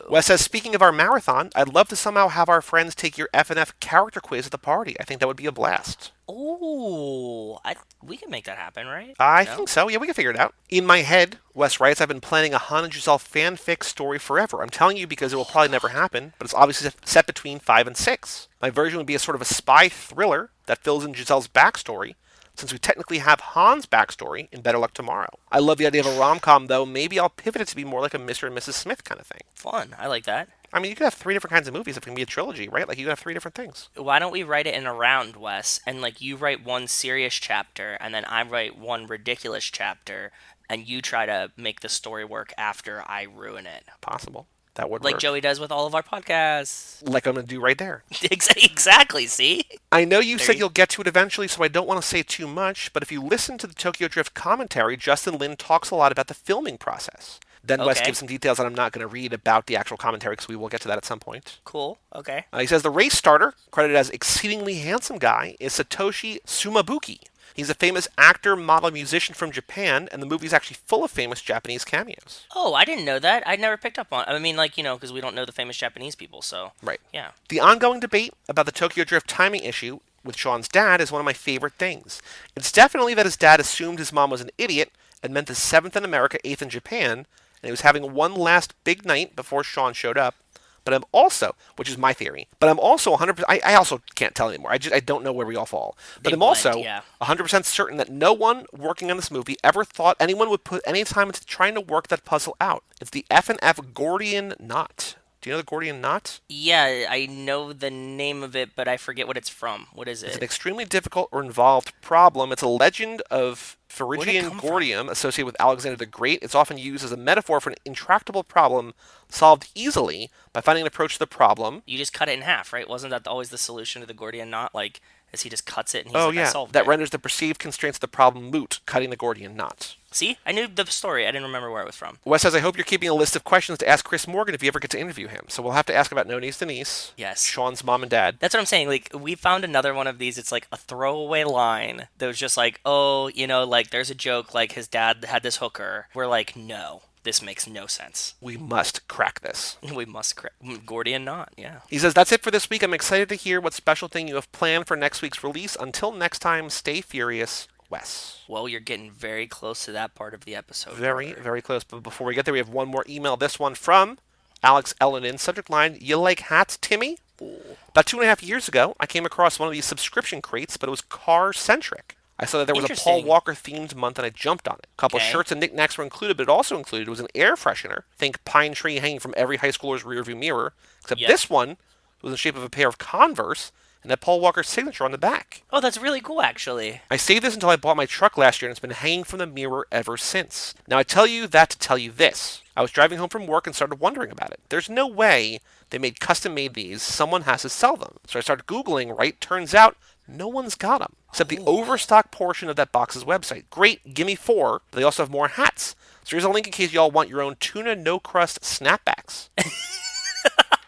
Wes says, speaking of our marathon, I'd love to somehow have our friends take your F&F character quiz at the party. I think that would be a blast. Oh, we can make that happen, right? I think so. Yeah, we can figure it out. In my head, Wes writes, I've been planning a Han and Giselle fanfic story forever. I'm telling you because it will probably never happen, but it's obviously set between 5 and 6. My version would be a sort of a spy thriller that fills in Giselle's backstory, since we technically have Han's backstory in Better Luck Tomorrow. I love the idea of a rom-com, though. Maybe I'll pivot it to be more like a Mr. and Mrs. Smith kind of thing. Fun. I like that. I mean, you could have 3 different kinds of movies if it can be a trilogy, right? Like, you could have 3 different things. Why don't we write it in a round, Wes? And, like, you write one serious chapter, and then I write one ridiculous chapter, and you try to make the story work after I ruin it. Possible. That would like work. Joey does with all of our podcasts. Like I'm going to do right there. Exactly, see? I know you said you'll get to it eventually, so I don't want to say too much, but if you listen to the Tokyo Drift commentary, Justin Lin talks a lot about the filming process. Then Wes gives some details that I'm not going to read about the actual commentary, because we will get to that at some point. Cool, okay. He says the race starter, credited as exceedingly handsome guy, is Satoshi Sumabuki. He's a famous actor, model, musician from Japan, and the movie's actually full of famous Japanese cameos. Oh, I didn't know that. I never picked up on it. I mean, like, because we don't know the famous Japanese people, so. Right. Yeah. The ongoing debate about the Tokyo Drift timing issue with Sean's dad is one of my favorite things. It's definitely that his dad assumed his mom was an idiot and meant the 7th in America, 8th in Japan, and he was having one last big night before Sean showed up. But I'm also, which is my theory, but I'm also 100%, I also can't tell anymore. I don't know where we all fall. But I'm also 100% certain that no one working on this movie ever thought anyone would put any time into trying to work that puzzle out. It's the F&F Gordian knot. Do you know the Gordian knot? Yeah, I know the name of it, but I forget what it's from. What is It's it? an extremely difficult or involved problem. It's a legend of Where'd it Phrygian come from? Gordium associated with Alexander the Great. It's often used as a metaphor for an intractable problem solved easily by finding an approach to the problem. You just cut it in half, right? Wasn't that always the solution to the Gordian knot? Like, as he just cuts it and he's Oh, like, I yeah. solved That it. renders the perceived constraints of the problem moot, cutting the Gordian knot. See? I knew the story. I didn't remember where it was from. Wes says, I hope you're keeping a list of questions to ask Chris Morgan if you ever get to interview him. So we'll have to ask about No Niece Denise, Yes. Sean's mom and dad. That's what I'm saying. Like, we found another one of these. It's like a throwaway line that was just like, oh, like there's a joke, like his dad had this hooker. We're like, no, this makes no sense. We must crack this. We must Gordian knot, yeah. He says, that's it for this week. I'm excited to hear what special thing you have planned for next week's release. Until next time, stay furious, Wes. Well, you're getting very close to that part of the episode. Very, brother. very close. But before we get there, we have one more email. This one from Alex Ellenin. Subject line, you like hats, Timmy? Ooh. About 2.5 years ago, I came across one of these subscription crates, but it was car-centric. I saw that there was a Paul Walker themed month and I jumped on it. A couple shirts and knickknacks were included, but it also included was an air freshener. Think pine tree hanging from every high schooler's rearview mirror. Except this one was in the shape of a pair of Converse and had Paul Walker's signature on the back. Oh, that's really cool, actually. I saved this until I bought my truck last year and it's been hanging from the mirror ever since. Now I tell you that to tell you this. I was driving home from work and started wondering about it. There's no way they made custom-made these. Someone has to sell them. So I started Googling, right? Turns out no one's got them, except the overstock portion of that box's website. Great, gimme 4. But they also have more hats. So here's a link in case y'all want your own tuna no-crust snapbacks.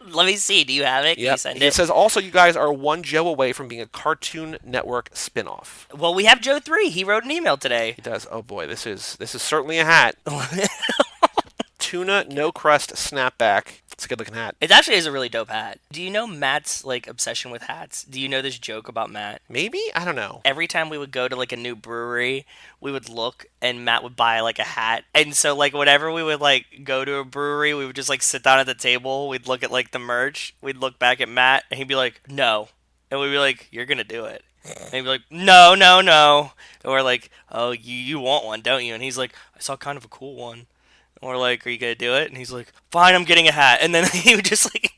Let me see. Do you have it? Can you send it? It says also you guys are one Joe away from being a Cartoon Network spin-off. Well, we have Joe 3. He wrote an email today. He does. Oh boy, this is certainly a hat. Tuna no crust snapback. It's a good looking hat. It actually is a really dope hat. Do you know Matt's like obsession with hats? Do you know this joke about Matt? Maybe? I don't know. Every time we would go to like a new brewery, we would look and Matt would buy like a hat. And so like whenever we would like go to a brewery, we would just like sit down at the table, we'd look at like the merch, we'd look back at Matt and he'd be like, "No." And we'd be like, "You're going to do it." And he'd be like, "No, no, no." And we're like, "Oh, you want one, don't you?" And he's like, "I saw kind of a cool one." And we're like, "Are you going to do it?" And he's like, "Fine, I'm getting a hat." And then he would just like...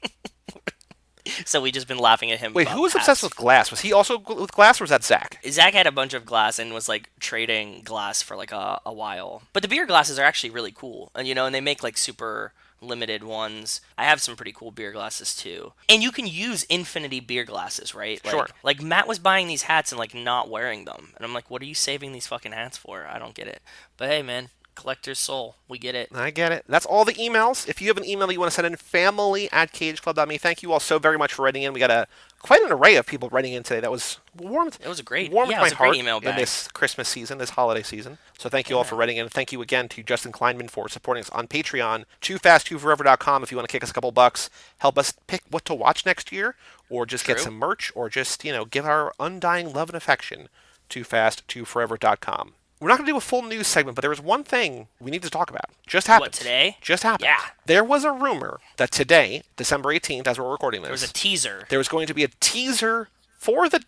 So we just been laughing at him. Wait, who was obsessed with glass? Was he also with glass, or was that Zach? Zach had a bunch of glass and was like trading glass for like a while. But the beer glasses are actually really cool, and and they make like super limited ones. I have some pretty cool beer glasses too, and you can use infinity beer glasses, right? Like, sure. Like Matt was buying these hats and like not wearing them, and I'm like, what are you saving these fucking hats for? I don't get it. But hey, man. Collector's soul. We get it. I get it. That's all the emails. If you have an email that you want to send in, family@cageclub.me. Thank you all so very much for writing in. We got quite an array of people writing in today. That was warmed. It was a great, warmed yeah, my it was a heart great email bag. in this Christmas season, this holiday season. So thank you all for writing in. Thank you again to Justin Kleinman for supporting us on Patreon. TooFast2Forever.com if you want to kick us a couple bucks. Help us pick what to watch next year, or just get some merch, or just give our undying love and affection. TooFast2Forever.com. We're not going to do a full news segment, but there was one thing we need to talk about. Just happened. What, today? Just happened. Yeah. There was a rumor that today, December 18th, as we're recording this, there was a teaser. There was going to be a teaser for the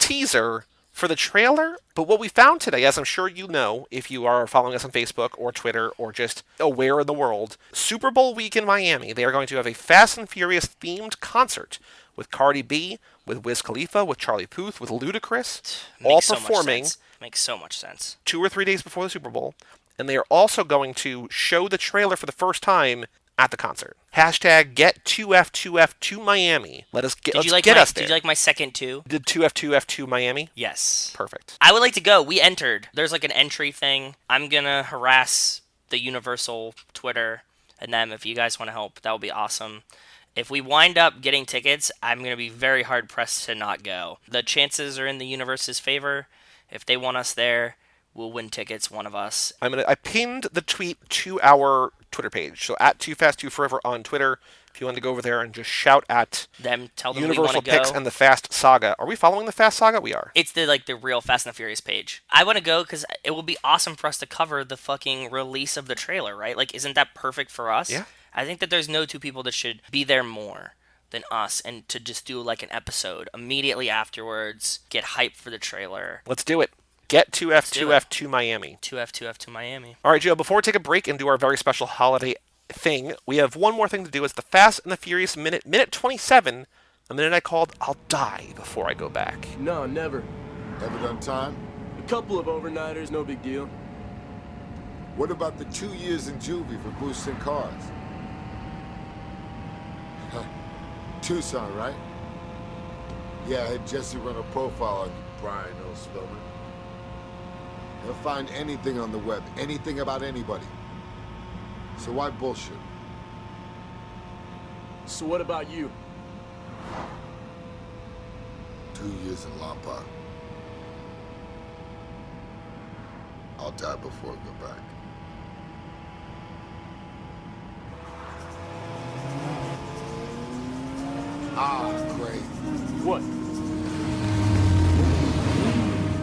trailer. But what we found today, as I'm sure you know, if you are following us on Facebook or Twitter or just aware of the world, Super Bowl week in Miami, they are going to have a Fast and Furious themed concert with Cardi B, with Wiz Khalifa, with Charlie Puth, with Ludacris, all performing. Makes so much sense. 2 or 3 days before the Super Bowl. And they are also going to show the trailer for the first time at the concert. Hashtag get2F2F2 Miami. Let's get us there. Did you like my second 2? Did 2F2F2 Miami? Yes. Perfect. I would like to go. We entered. There's like an entry thing. I'm going to harass the Universal Twitter and them. If you guys want to help, that would be awesome. If we wind up getting tickets, I'm going to be very hard pressed to not go. The chances are in the Universe's favor. If they want us there, we'll win tickets, one of us. I pinned the tweet to our Twitter page. So at TooFast2Forever on Twitter. If you want to go over there and just shout at them, tell them Universal we want Picks and the Fast Saga. Are we following the Fast Saga? We are. It's the real Fast and the Furious page. I want to go because it will be awesome for us to cover the fucking release of the trailer, right? Like, isn't that perfect for us? Yeah. I think that there's no two people that should be there more than us, and to just do like an episode immediately afterwards, get hyped for the trailer. Let's do it. Get 2F2F2 Miami. 2F2F2 Miami. All right, Joe, before we take a break and do our very special holiday thing, we have one more thing to do. It's the Fast and the Furious minute 27, a minute I called "I'll die before I go back." No, never. Ever done time? A couple of overnighters, no big deal. What about the 2 years in juvie for boosting cars? Tucson, right? Yeah, I had Jesse run a profile on you, Brian L. Spillman. He'll find anything on the web, anything about anybody. So why bullshit? So what about you? 2 years in Lombard. I'll die before I go back. Ah, great. What?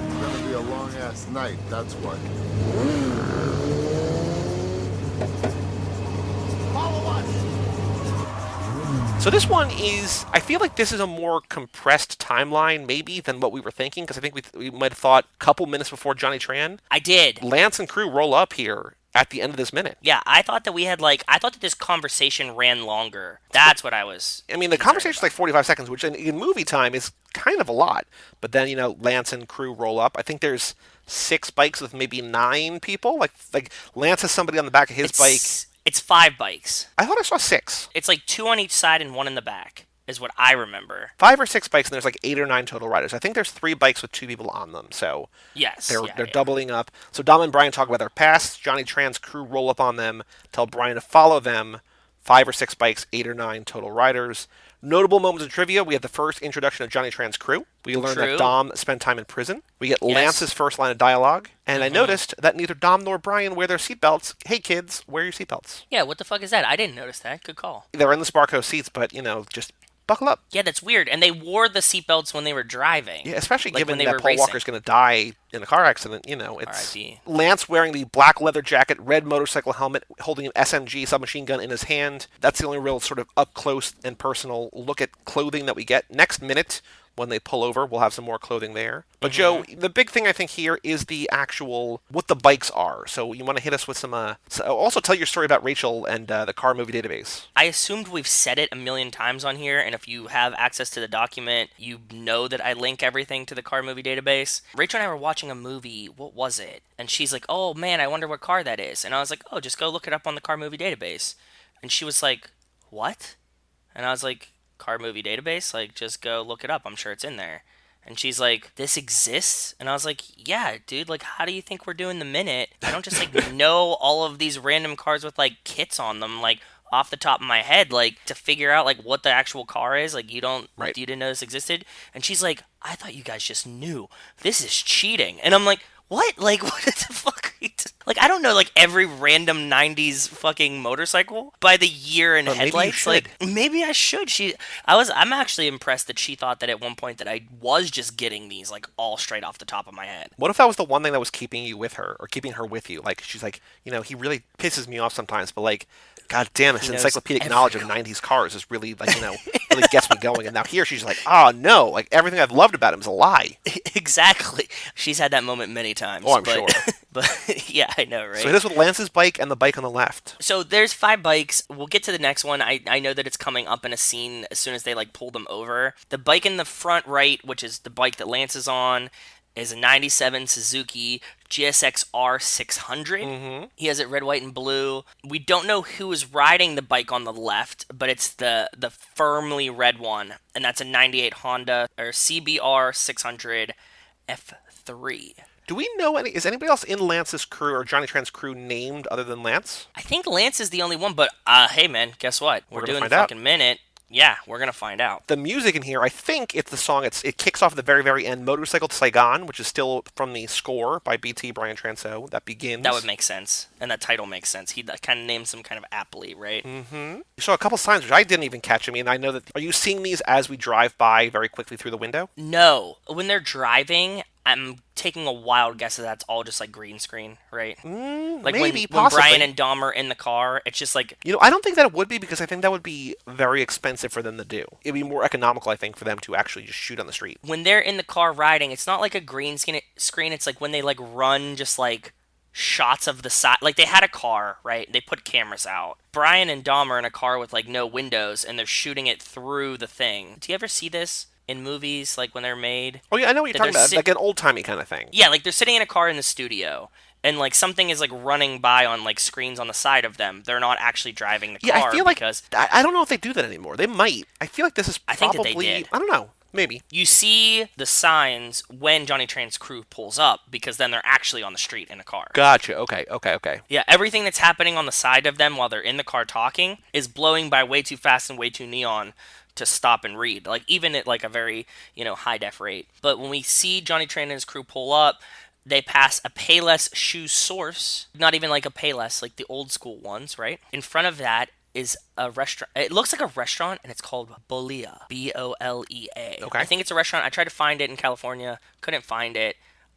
It's gonna be a long-ass night, that's what. Follow us! So this one is, I feel like this is a more compressed timeline, maybe, than what we were thinking, because I think we might have thought a couple minutes before Johnny Tran. I did. Lance and crew roll up here at the end of this minute. Yeah, I thought that I thought that this conversation ran longer. That's what I was. I mean, the conversation's like 45 seconds, which in movie time is kind of a lot. But then, Lance and crew roll up. I think there's 6 bikes with maybe 9 people. Like Lance has somebody on the back of his bike. It's 5 bikes. I thought I saw 6. It's like 2 on each side and 1 in the back, is what I remember. 5 or 6 bikes, and there's like 8 or 9 total riders. I think there's 3 bikes with 2 people on them, so yes, they're doubling up. So Dom and Brian talk about their past. Johnny Tran's crew roll up on them, tell Brian to follow them. 5 or 6 bikes, 8 or 9 total riders. Notable moments of trivia: we have the first introduction of Johnny Tran's crew. We learn that Dom spent time in prison. We get Lance's first line of dialogue. And I noticed that neither Dom nor Brian wear their seatbelts. Hey kids, wear your seatbelts. Yeah, what the fuck is that? I didn't notice that. Good call. They're in the Sparco seats, but, just buckle up. Yeah, that's weird. And they wore the seatbelts when they were driving. Yeah, especially given that Paul Walker's going to die in a car accident. It's R.I.P. Lance wearing the black leather jacket, red motorcycle helmet, holding an SMG submachine gun in his hand. That's the only real sort of up close and personal look at clothing that we get. Next minute, when they pull over, we'll have some more clothing there. But Joe, the big thing I think here is the actual, what the bikes are. So you want to hit us with some, also tell your story about Rachel and the Car Movie Database. I assumed we've said it a million times on here, and if you have access to the document, you know that I link everything to the Car Movie Database. Rachel and I were watching a movie, what was it? And she's like, oh man, I wonder what car that is. And I was like, oh, just go look it up on the Car Movie Database. And she was like, what? And I was like, Car Movie Database? Like, just go look it up. I'm sure it's in there. And she's like, this exists? And I was like, yeah, dude, like, how do you think we're doing the minute? I don't just, like, know all of these random cars with, like, kits on them, like, off the top of my head, like, to figure out, like, what the actual car is. Like, you didn't know this existed? And she's like, I thought you guys just knew. This is cheating. And I'm like, what? Like, what the fuck? Like, I don't know, like, every random 90s fucking motorcycle by the year and headlights. Maybe I should. I'm actually impressed that she thought that at one point that I was just getting these, like, all straight off the top of my head. What if that was the one thing that was keeping you with her, or keeping her with you? Like, she's like, he really pisses me off sometimes, but, like, God damn it, his encyclopedic knowledge of 90s cars is really, like, really gets me going. And now here she's like, oh, no, like, everything I've loved about him is a lie. Exactly. She's had that moment many times. Oh, I'm sure. But, yeah, I know, right? So hit us with Lance's bike and the bike on the left. So there's 5 bikes. We'll get to the next one. I know that it's coming up in a scene as soon as they, like, pull them over. The bike in the front right, which is the bike that Lance is on, is a 97 Suzuki GSX R 600. Mm-hmm. He has it red, white, and blue. We don't know who is riding the bike on the left, but it's the firmly red one, and that's a 98 Honda or CBR 600 F3. Do we know is anybody else in Lance's crew or Johnny Tran's crew named other than Lance? I think Lance is the only one, but hey man, guess what? We're doing the fucking minute. Yeah, we're going to find out. The music in here, I think it's the song, it kicks off at the very, very end, Motorcycle to Saigon, which is still from the score by BT, Brian Transeau, that begins. That would make sense, and that title makes sense. He kind of names them kind of aptly, right? Mm-hmm. You saw a couple signs, which I didn't even catch. I mean, I know that, are you seeing these as we drive by very quickly through the window? No. When they're driving, I'm taking a wild guess that that's all just like green screen, right? Like maybe, when Brian and Dom are in the car, it's just like... I don't think that it would be, because I think that would be very expensive for them to do. It'd be more economical, I think, for them to actually just shoot on the street. When they're in the car riding, it's not like a green screen. It's like when they like run just like shots of the side. Like, they had a car, right? They put cameras out. Brian and Dom are in a car with, like, no windows, and they're shooting it through the thing. Do you ever see this in movies, like, when they're made? Oh, yeah, I know what you're talking about. Like an old-timey kind of thing. Yeah, like, they're sitting in a car in the studio, and, like, something is, like, running by on, like, screens on the side of them. They're not actually driving the car. Yeah, I feel because... I don't know if they do that anymore. They might. I feel like this is probably... I think that they did. I don't know. Maybe. You see the signs when Johnny Tran's crew pulls up, because then they're actually on the street in a car. Gotcha. Okay. Yeah, everything that's happening on the side of them while they're in the car talking is blowing by way too fast and way too neon to stop and read. Like, even at, like, a very, high def rate. But when we see Johnny Tran and his crew pull up, they pass a Payless shoe source. Not even like a Payless, like the old school ones, right? In front of that is a restaurant. It looks like a restaurant, and it's called Bolea. Bolea. Okay. I think it's a restaurant. I tried to find it in California. Couldn't find it.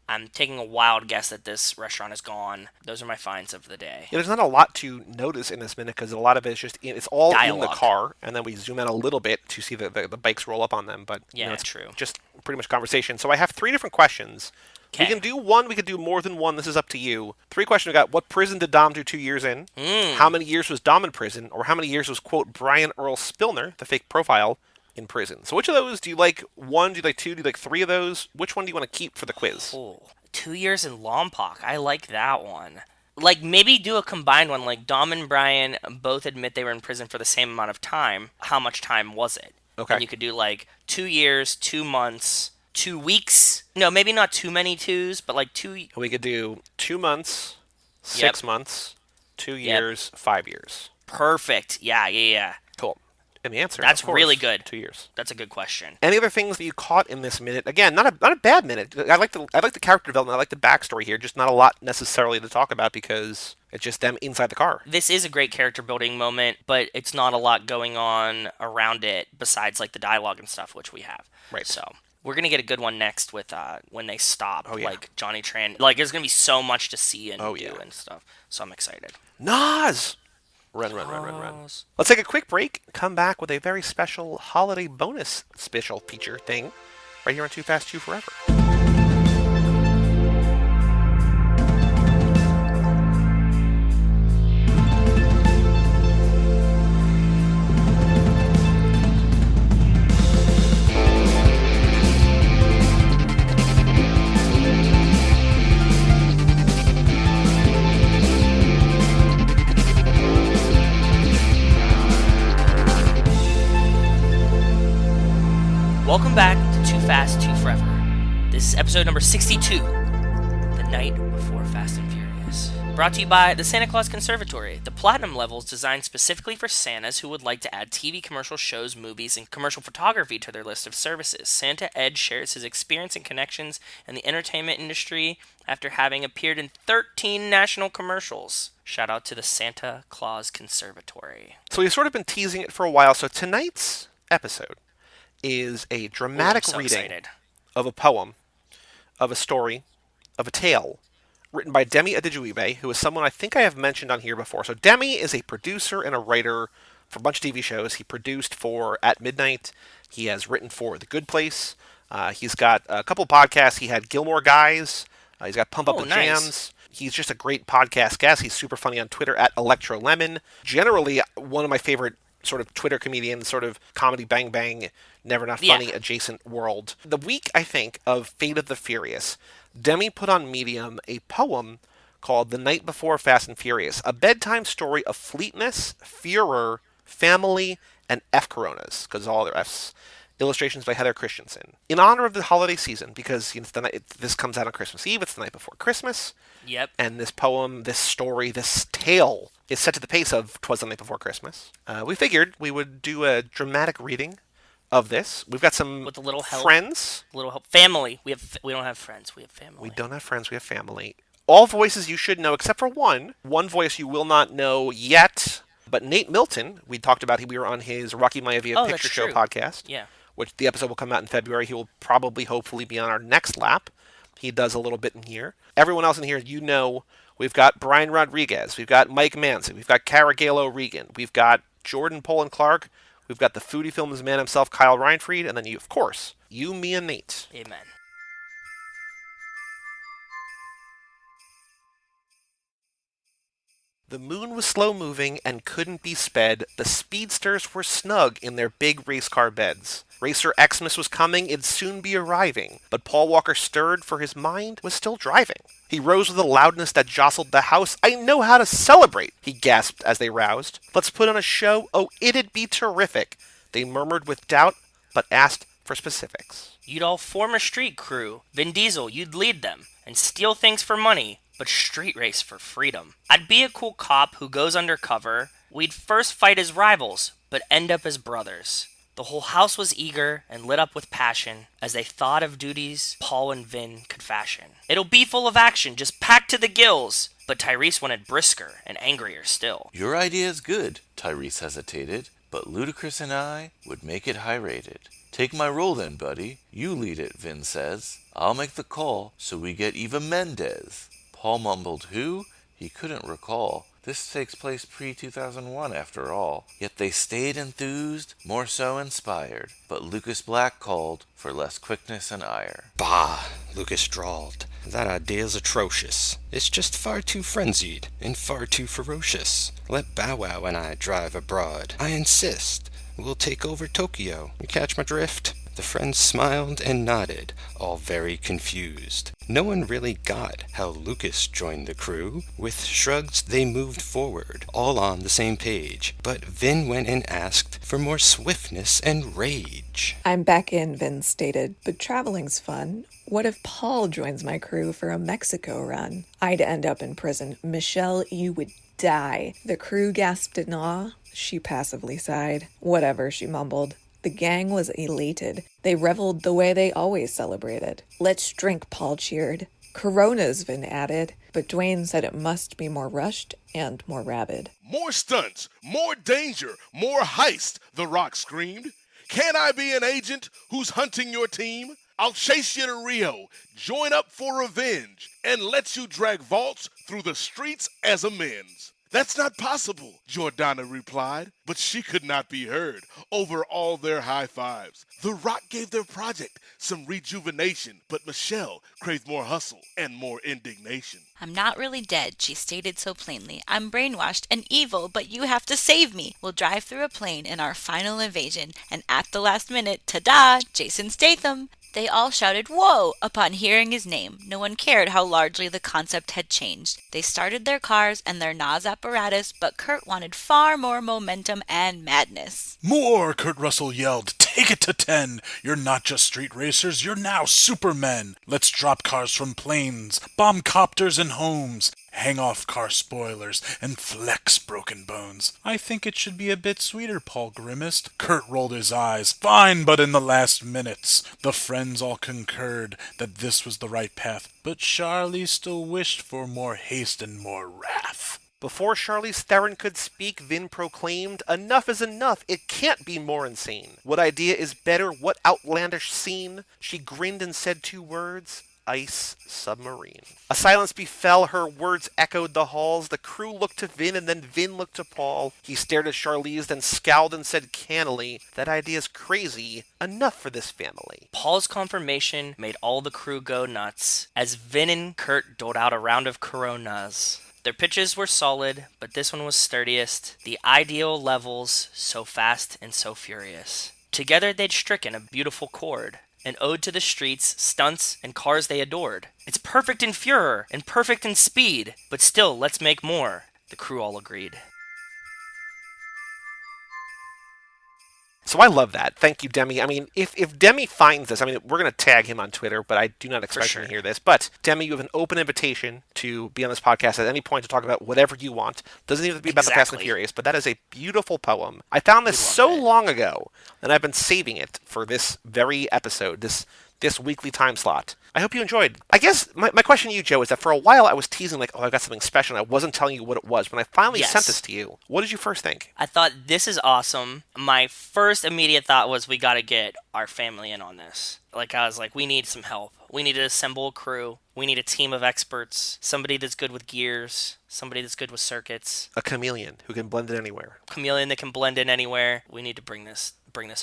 I'm taking a wild guess that this restaurant is gone. Those are my finds of the day. Yeah, there's not a lot to notice in this minute because a lot of it is just it's all dialogue. In the car, and then we zoom out a little bit to see the bikes roll up on them. But yeah, it's true. Just pretty much conversation. So I have 3 different questions. Kay. We can do one. We could do more than one. This is up to you. 3 questions. We got: what prison did Dom do 2 years in? How many years was Dom in prison? Or how many years was, quote, Brian Earl Spillner, the fake profile, in prison? So which of those do you like? 1? Do you like 2? Do you like 3 of those? Which one do you want to keep for the quiz? Oh, 2 years in Lompoc. I like that one. Like, maybe do a combined one. Like, Dom and Brian both admit they were in prison for the same amount of time. How much time was it? Okay. And you could do, like, 2 years, 2 months, 2 weeks. No, maybe not too many 2s, but like 2... We could do 2 months, 6 months, 2 years, 5 years. Perfect. Yeah. Cool. And the answer, that's of course, really good. 2 years. That's a good question. Any other things that you caught in this minute? Again, not a bad minute. I like the character development. I like the backstory here. Just not a lot necessarily to talk about because it's just them inside the car. This is a great character building moment, but it's not a lot going on around it besides like the dialogue and stuff, which we have. Right. So we're gonna get a good one next with when they stop. Oh, yeah. Like Johnny Tran. Like there's gonna be so much to see and do and stuff. So I'm excited. Nas! Run. Let's take a quick break. Come back with a very special holiday bonus special feature thing right here on Too Fast, Too Forever. Welcome back to Too Fast, Too Forever. This is episode number 62, The Night Before Fast and Furious. Brought to you by the Santa Claus Conservatory. The Platinum level is designed specifically for Santas who would like to add TV commercial shows, movies, and commercial photography to their list of services. Santa Ed shares his experience and connections in the entertainment industry after having appeared in 13 national commercials. Shout out to the Santa Claus Conservatory. So we've sort of been teasing it for a while, so tonight's episode is a dramatic reading of a poem, of a story, of a tale, written by Demi Adejuyigbe, who is someone I think I have mentioned on here before. So Demi is a producer and a writer for a bunch of TV shows. He produced for At Midnight. He has written for The Good Place. He's got a couple podcasts. He had Gilmore Guys. He's got Pump Up the Jams. He's just a great podcast guest. He's super funny on Twitter at ElectroLemon. Generally, one of my favorite sort of Twitter comedians, sort of comedy bang bang, never not funny adjacent world. The week, I think, of Fate of the Furious, Demi put on Medium a poem called The Night Before Fast and Furious, a bedtime story of fleetness, furor, family, and F Coronas, because all their Fs. Illustrations by Heather Christensen. In honor of the holiday season, because this comes out on Christmas Eve, it's the night before Christmas. Yep. And this poem, this story, this tale is set to the pace of 'Twas the Night Before Christmas. We figured we would do a dramatic reading of this. We've got some with a little help. Friends. A little help. Family. We don't have friends. We have family. We don't have friends. We have family. All voices you should know except for one. One voice you will not know yet. But Nate Milton, we talked about, we were on his Rocky Maivia Picture Show podcast. Yeah. Which the episode will come out in February. He will probably, hopefully, be on our next lap. He does a little bit in here. Everyone else in here, you know, we've got Brian Rodriguez. We've got Mike Manson. We've got Cara Galo Regan. We've got Jordan Poland Clark. We've got the Foodie Films man himself, Kyle Reinfried. And then, you, of course, you, me, and Nate. Amen. The moon was slow-moving and couldn't be sped. The speedsters were snug in their big race car beds. Racer Xmas was coming, it'd soon be arriving. But Paul Walker stirred, for his mind was still driving. He rose with a loudness that jostled the house. "I know how to celebrate," he gasped as they roused. "Let's put on a show, oh, it'd be terrific." They murmured with doubt, but asked for specifics. You'd all form a street crew. Vin Diesel, you'd lead them. And steal things for money, but street race for freedom. I'd be a cool cop who goes undercover. We'd first fight as rivals, but end up as brothers. The whole house was eager and lit up with passion as they thought of duties Paul and Vin could fashion. It'll be full of action, just packed to the gills. But Tyrese wanted brisker and angrier still. Your idea is good, Tyrese hesitated, but Ludacris and I would make it high-rated. Take my role then, buddy. You lead it, Vin says. I'll make the call so we get Eva Mendes. Paul mumbled who? He couldn't recall. This takes place pre-2001 after all. Yet they stayed enthused, more so inspired. But Lucas Black called for less quickness and ire. Bah, Lucas drawled. That idea's atrocious. It's just far too frenzied and far too ferocious. Let Bow Wow and I drive abroad. I insist. We'll take over Tokyo. You catch my drift? The friends smiled and nodded, all very confused. No one really got how Lucas joined the crew. With shrugs they moved forward, all on the same page. But Vin went and asked for more swiftness and rage. "I'm back in," Vin stated, "but traveling's fun. What if Paul joins my crew for a Mexico run? I'd end up in prison. Michelle, you would die." The crew gasped in awe. She passively sighed. "Whatever," she mumbled. The gang was elated. They reveled the way they always celebrated. "Let's drink," Paul cheered. "Coronas," Vin added, but Dwayne said it must be more rushed and more rabid. "More stunts, more danger, more heist," The Rock screamed. "Can I be an agent who's hunting your team? I'll chase you to Rio, join up for revenge, and let you drag vaults through the streets as amends." "That's not possible," Jordana replied, but she could not be heard over all their high fives. The Rock gave their project some rejuvenation, but Michelle craved more hustle and more indignation. "I'm not really dead," she stated so plainly. "I'm brainwashed and evil, but you have to save me. We'll drive through a plane in our final invasion, and at the last minute, ta-da, Jason Statham." They all shouted, "Whoa!" upon hearing his name. No one cared how largely the concept had changed. They started their cars and their Nas apparatus, but Kurt wanted far more momentum and madness. "More!" Kurt Russell yelled. "Take it to 10! You're not just street racers, you're now supermen! Let's drop cars from planes, bomb copters and homes, hang off car spoilers, and flex broken bones." "I think it should be a bit sweeter," Paul grimaced. Kurt rolled his eyes. "Fine, but in the last minutes." The friends all concurred that this was the right path, but Charlie still wished for more haste and more wrath. Before Charlize Theron could speak, Vin proclaimed, "Enough is enough, it can't be more insane. What idea is better, what outlandish scene?" She grinned and said two words, "Ice submarine." A silence befell, her words echoed the halls. The crew looked to Vin, and then Vin looked to Paul. He stared at Charlize, then scowled and said cannily, "That idea's crazy. Enough for this family." Paul's confirmation made all the crew go nuts, as Vin and Kurt doled out a round of Coronas. Their pitches were solid, but this one was sturdiest. The ideal levels, so fast and so furious. Together they'd stricken a beautiful chord, an ode to the streets, stunts, and cars they adored. "It's perfect in furor and perfect in speed, but still, let's make more," the crew all agreed. So I love that. Thank you, Demi. I mean, if Demi finds this, I mean, we're going to tag him on Twitter, but I do not expect him to hear this. But, Demi, you have an open invitation to be on this podcast at any point to talk about whatever you want. Doesn't even have to be about the Fast and Furious, but that is a beautiful poem. I found this so long ago, and I've been saving it for this very episode, this weekly time slot. I hope you enjoyed. I guess my question to you, Joe, is that for a while I was teasing like, oh, I've got something special, and I wasn't telling you what it was. When I finally sent this to you, what did you first think? I thought, this is awesome. My first immediate thought was, we got to get our family in on this. Like, I was like, we need some help. We need to assemble a crew. We need a team of experts. Somebody that's good with gears. Somebody that's good with circuits. A chameleon who can blend in anywhere. Chameleon that can blend in anywhere. We need to bring this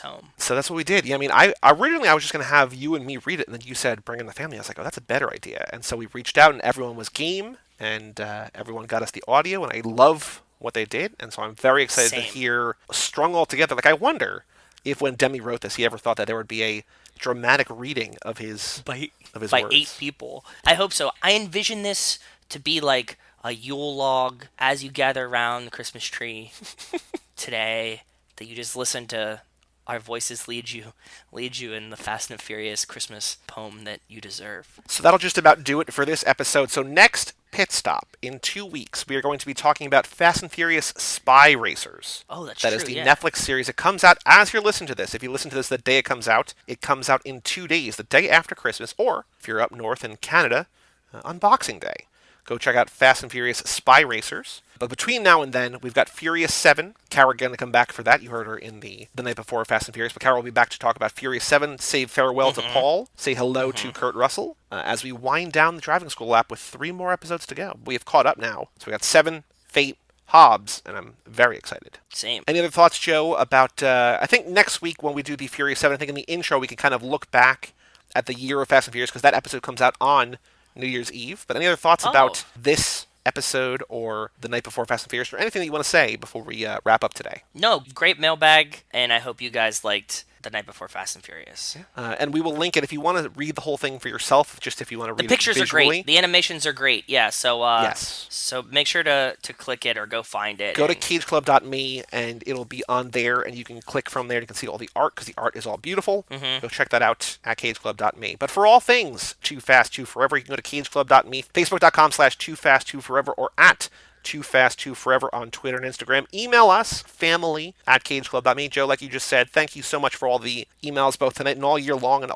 home. So that's what we did. Yeah, I mean, I originally was just going to have you and me read it, and then you said bring in the family. I was like, oh, that's a better idea. And so we reached out, and everyone was game, and everyone got us the audio, and I love what they did, and so I'm very excited to hear strung all together. Like, I wonder if when Demme wrote this, he ever thought that there would be a dramatic reading of his by words. 8 people. I hope so. I envision this to be like a Yule log as you gather around the Christmas tree today, that you just listen to our voices lead you in the Fast and Furious Christmas poem that you deserve. So that'll just about do it for this episode. So next pit stop in 2 weeks, we are going to be talking about Fast and Furious Spy Racers. Oh, that's true. That is the Netflix series. It comes out as you're listening to this. If you listen to this the day it comes out in 2 days, the day after Christmas, or if you're up north in Canada, on Boxing Day. Go check out Fast and Furious Spy Racers. But between now and then, we've got Furious 7. Kara going to come back for that. You heard her in the night before Fast and Furious. But Kara will be back to talk about Furious 7, say farewell to Paul, say hello to Kurt Russell, as we wind down the driving school lap with 3 more episodes to go. We have caught up now. So we got 7, Fate, Hobbs, and I'm very excited. Same. Any other thoughts, Joe, about, I think next week when we do the Furious 7, I think in the intro we can kind of look back at the year of Fast and Furious, because that episode comes out on New Year's Eve. But any other thoughts about this episode or the night before Fast and Furious, or anything that you want to say before we wrap up today? No, great mailbag, and I hope you guys liked the night before Fast and Furious. And we will link it if you want to read the whole thing for yourself, just if you want to read it visually. The pictures are great. The animations are great. Yeah, so yes. So make sure to click it or go find it. Go to cageclub.me, and it'll be on there, and you can click from there. You can see all the art, because the art is all beautiful. Go check that out at cageclub.me. But for all things Too Fast, Too Forever, you can go to cageclub.me, facebook.com/TooFast2Forever, or at TooFast2Forever on Twitter and Instagram. Email us, family@cageclub.me. Joe, like you just said, thank you so much for all the emails, both tonight and all year long, and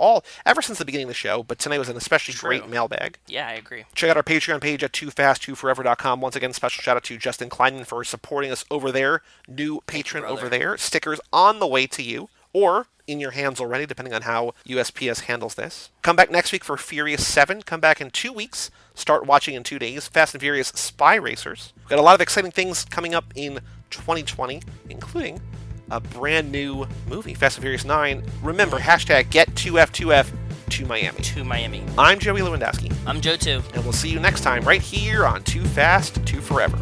ever since the beginning of the show, but tonight was an especially great mailbag. Yeah, I agree. Check out our Patreon page at TooFast2Forever.com. Once again, special shout out to Justin Kleinman for supporting us over there. New patron over there. Stickers on the way to you, or in your hands already, depending on how USPS handles this. Come back next week for Furious 7. Come back in 2 weeks. Start watching in 2 days. Fast and Furious Spy Racers. We've got a lot of exciting things coming up in 2020, including a brand new movie, Fast and Furious 9. Remember, hashtag #Get2F2F to Miami. To Miami. I'm Joey Lewandowski. I'm Joe too. And we'll see you next time right here on Too Fast, Too Forever.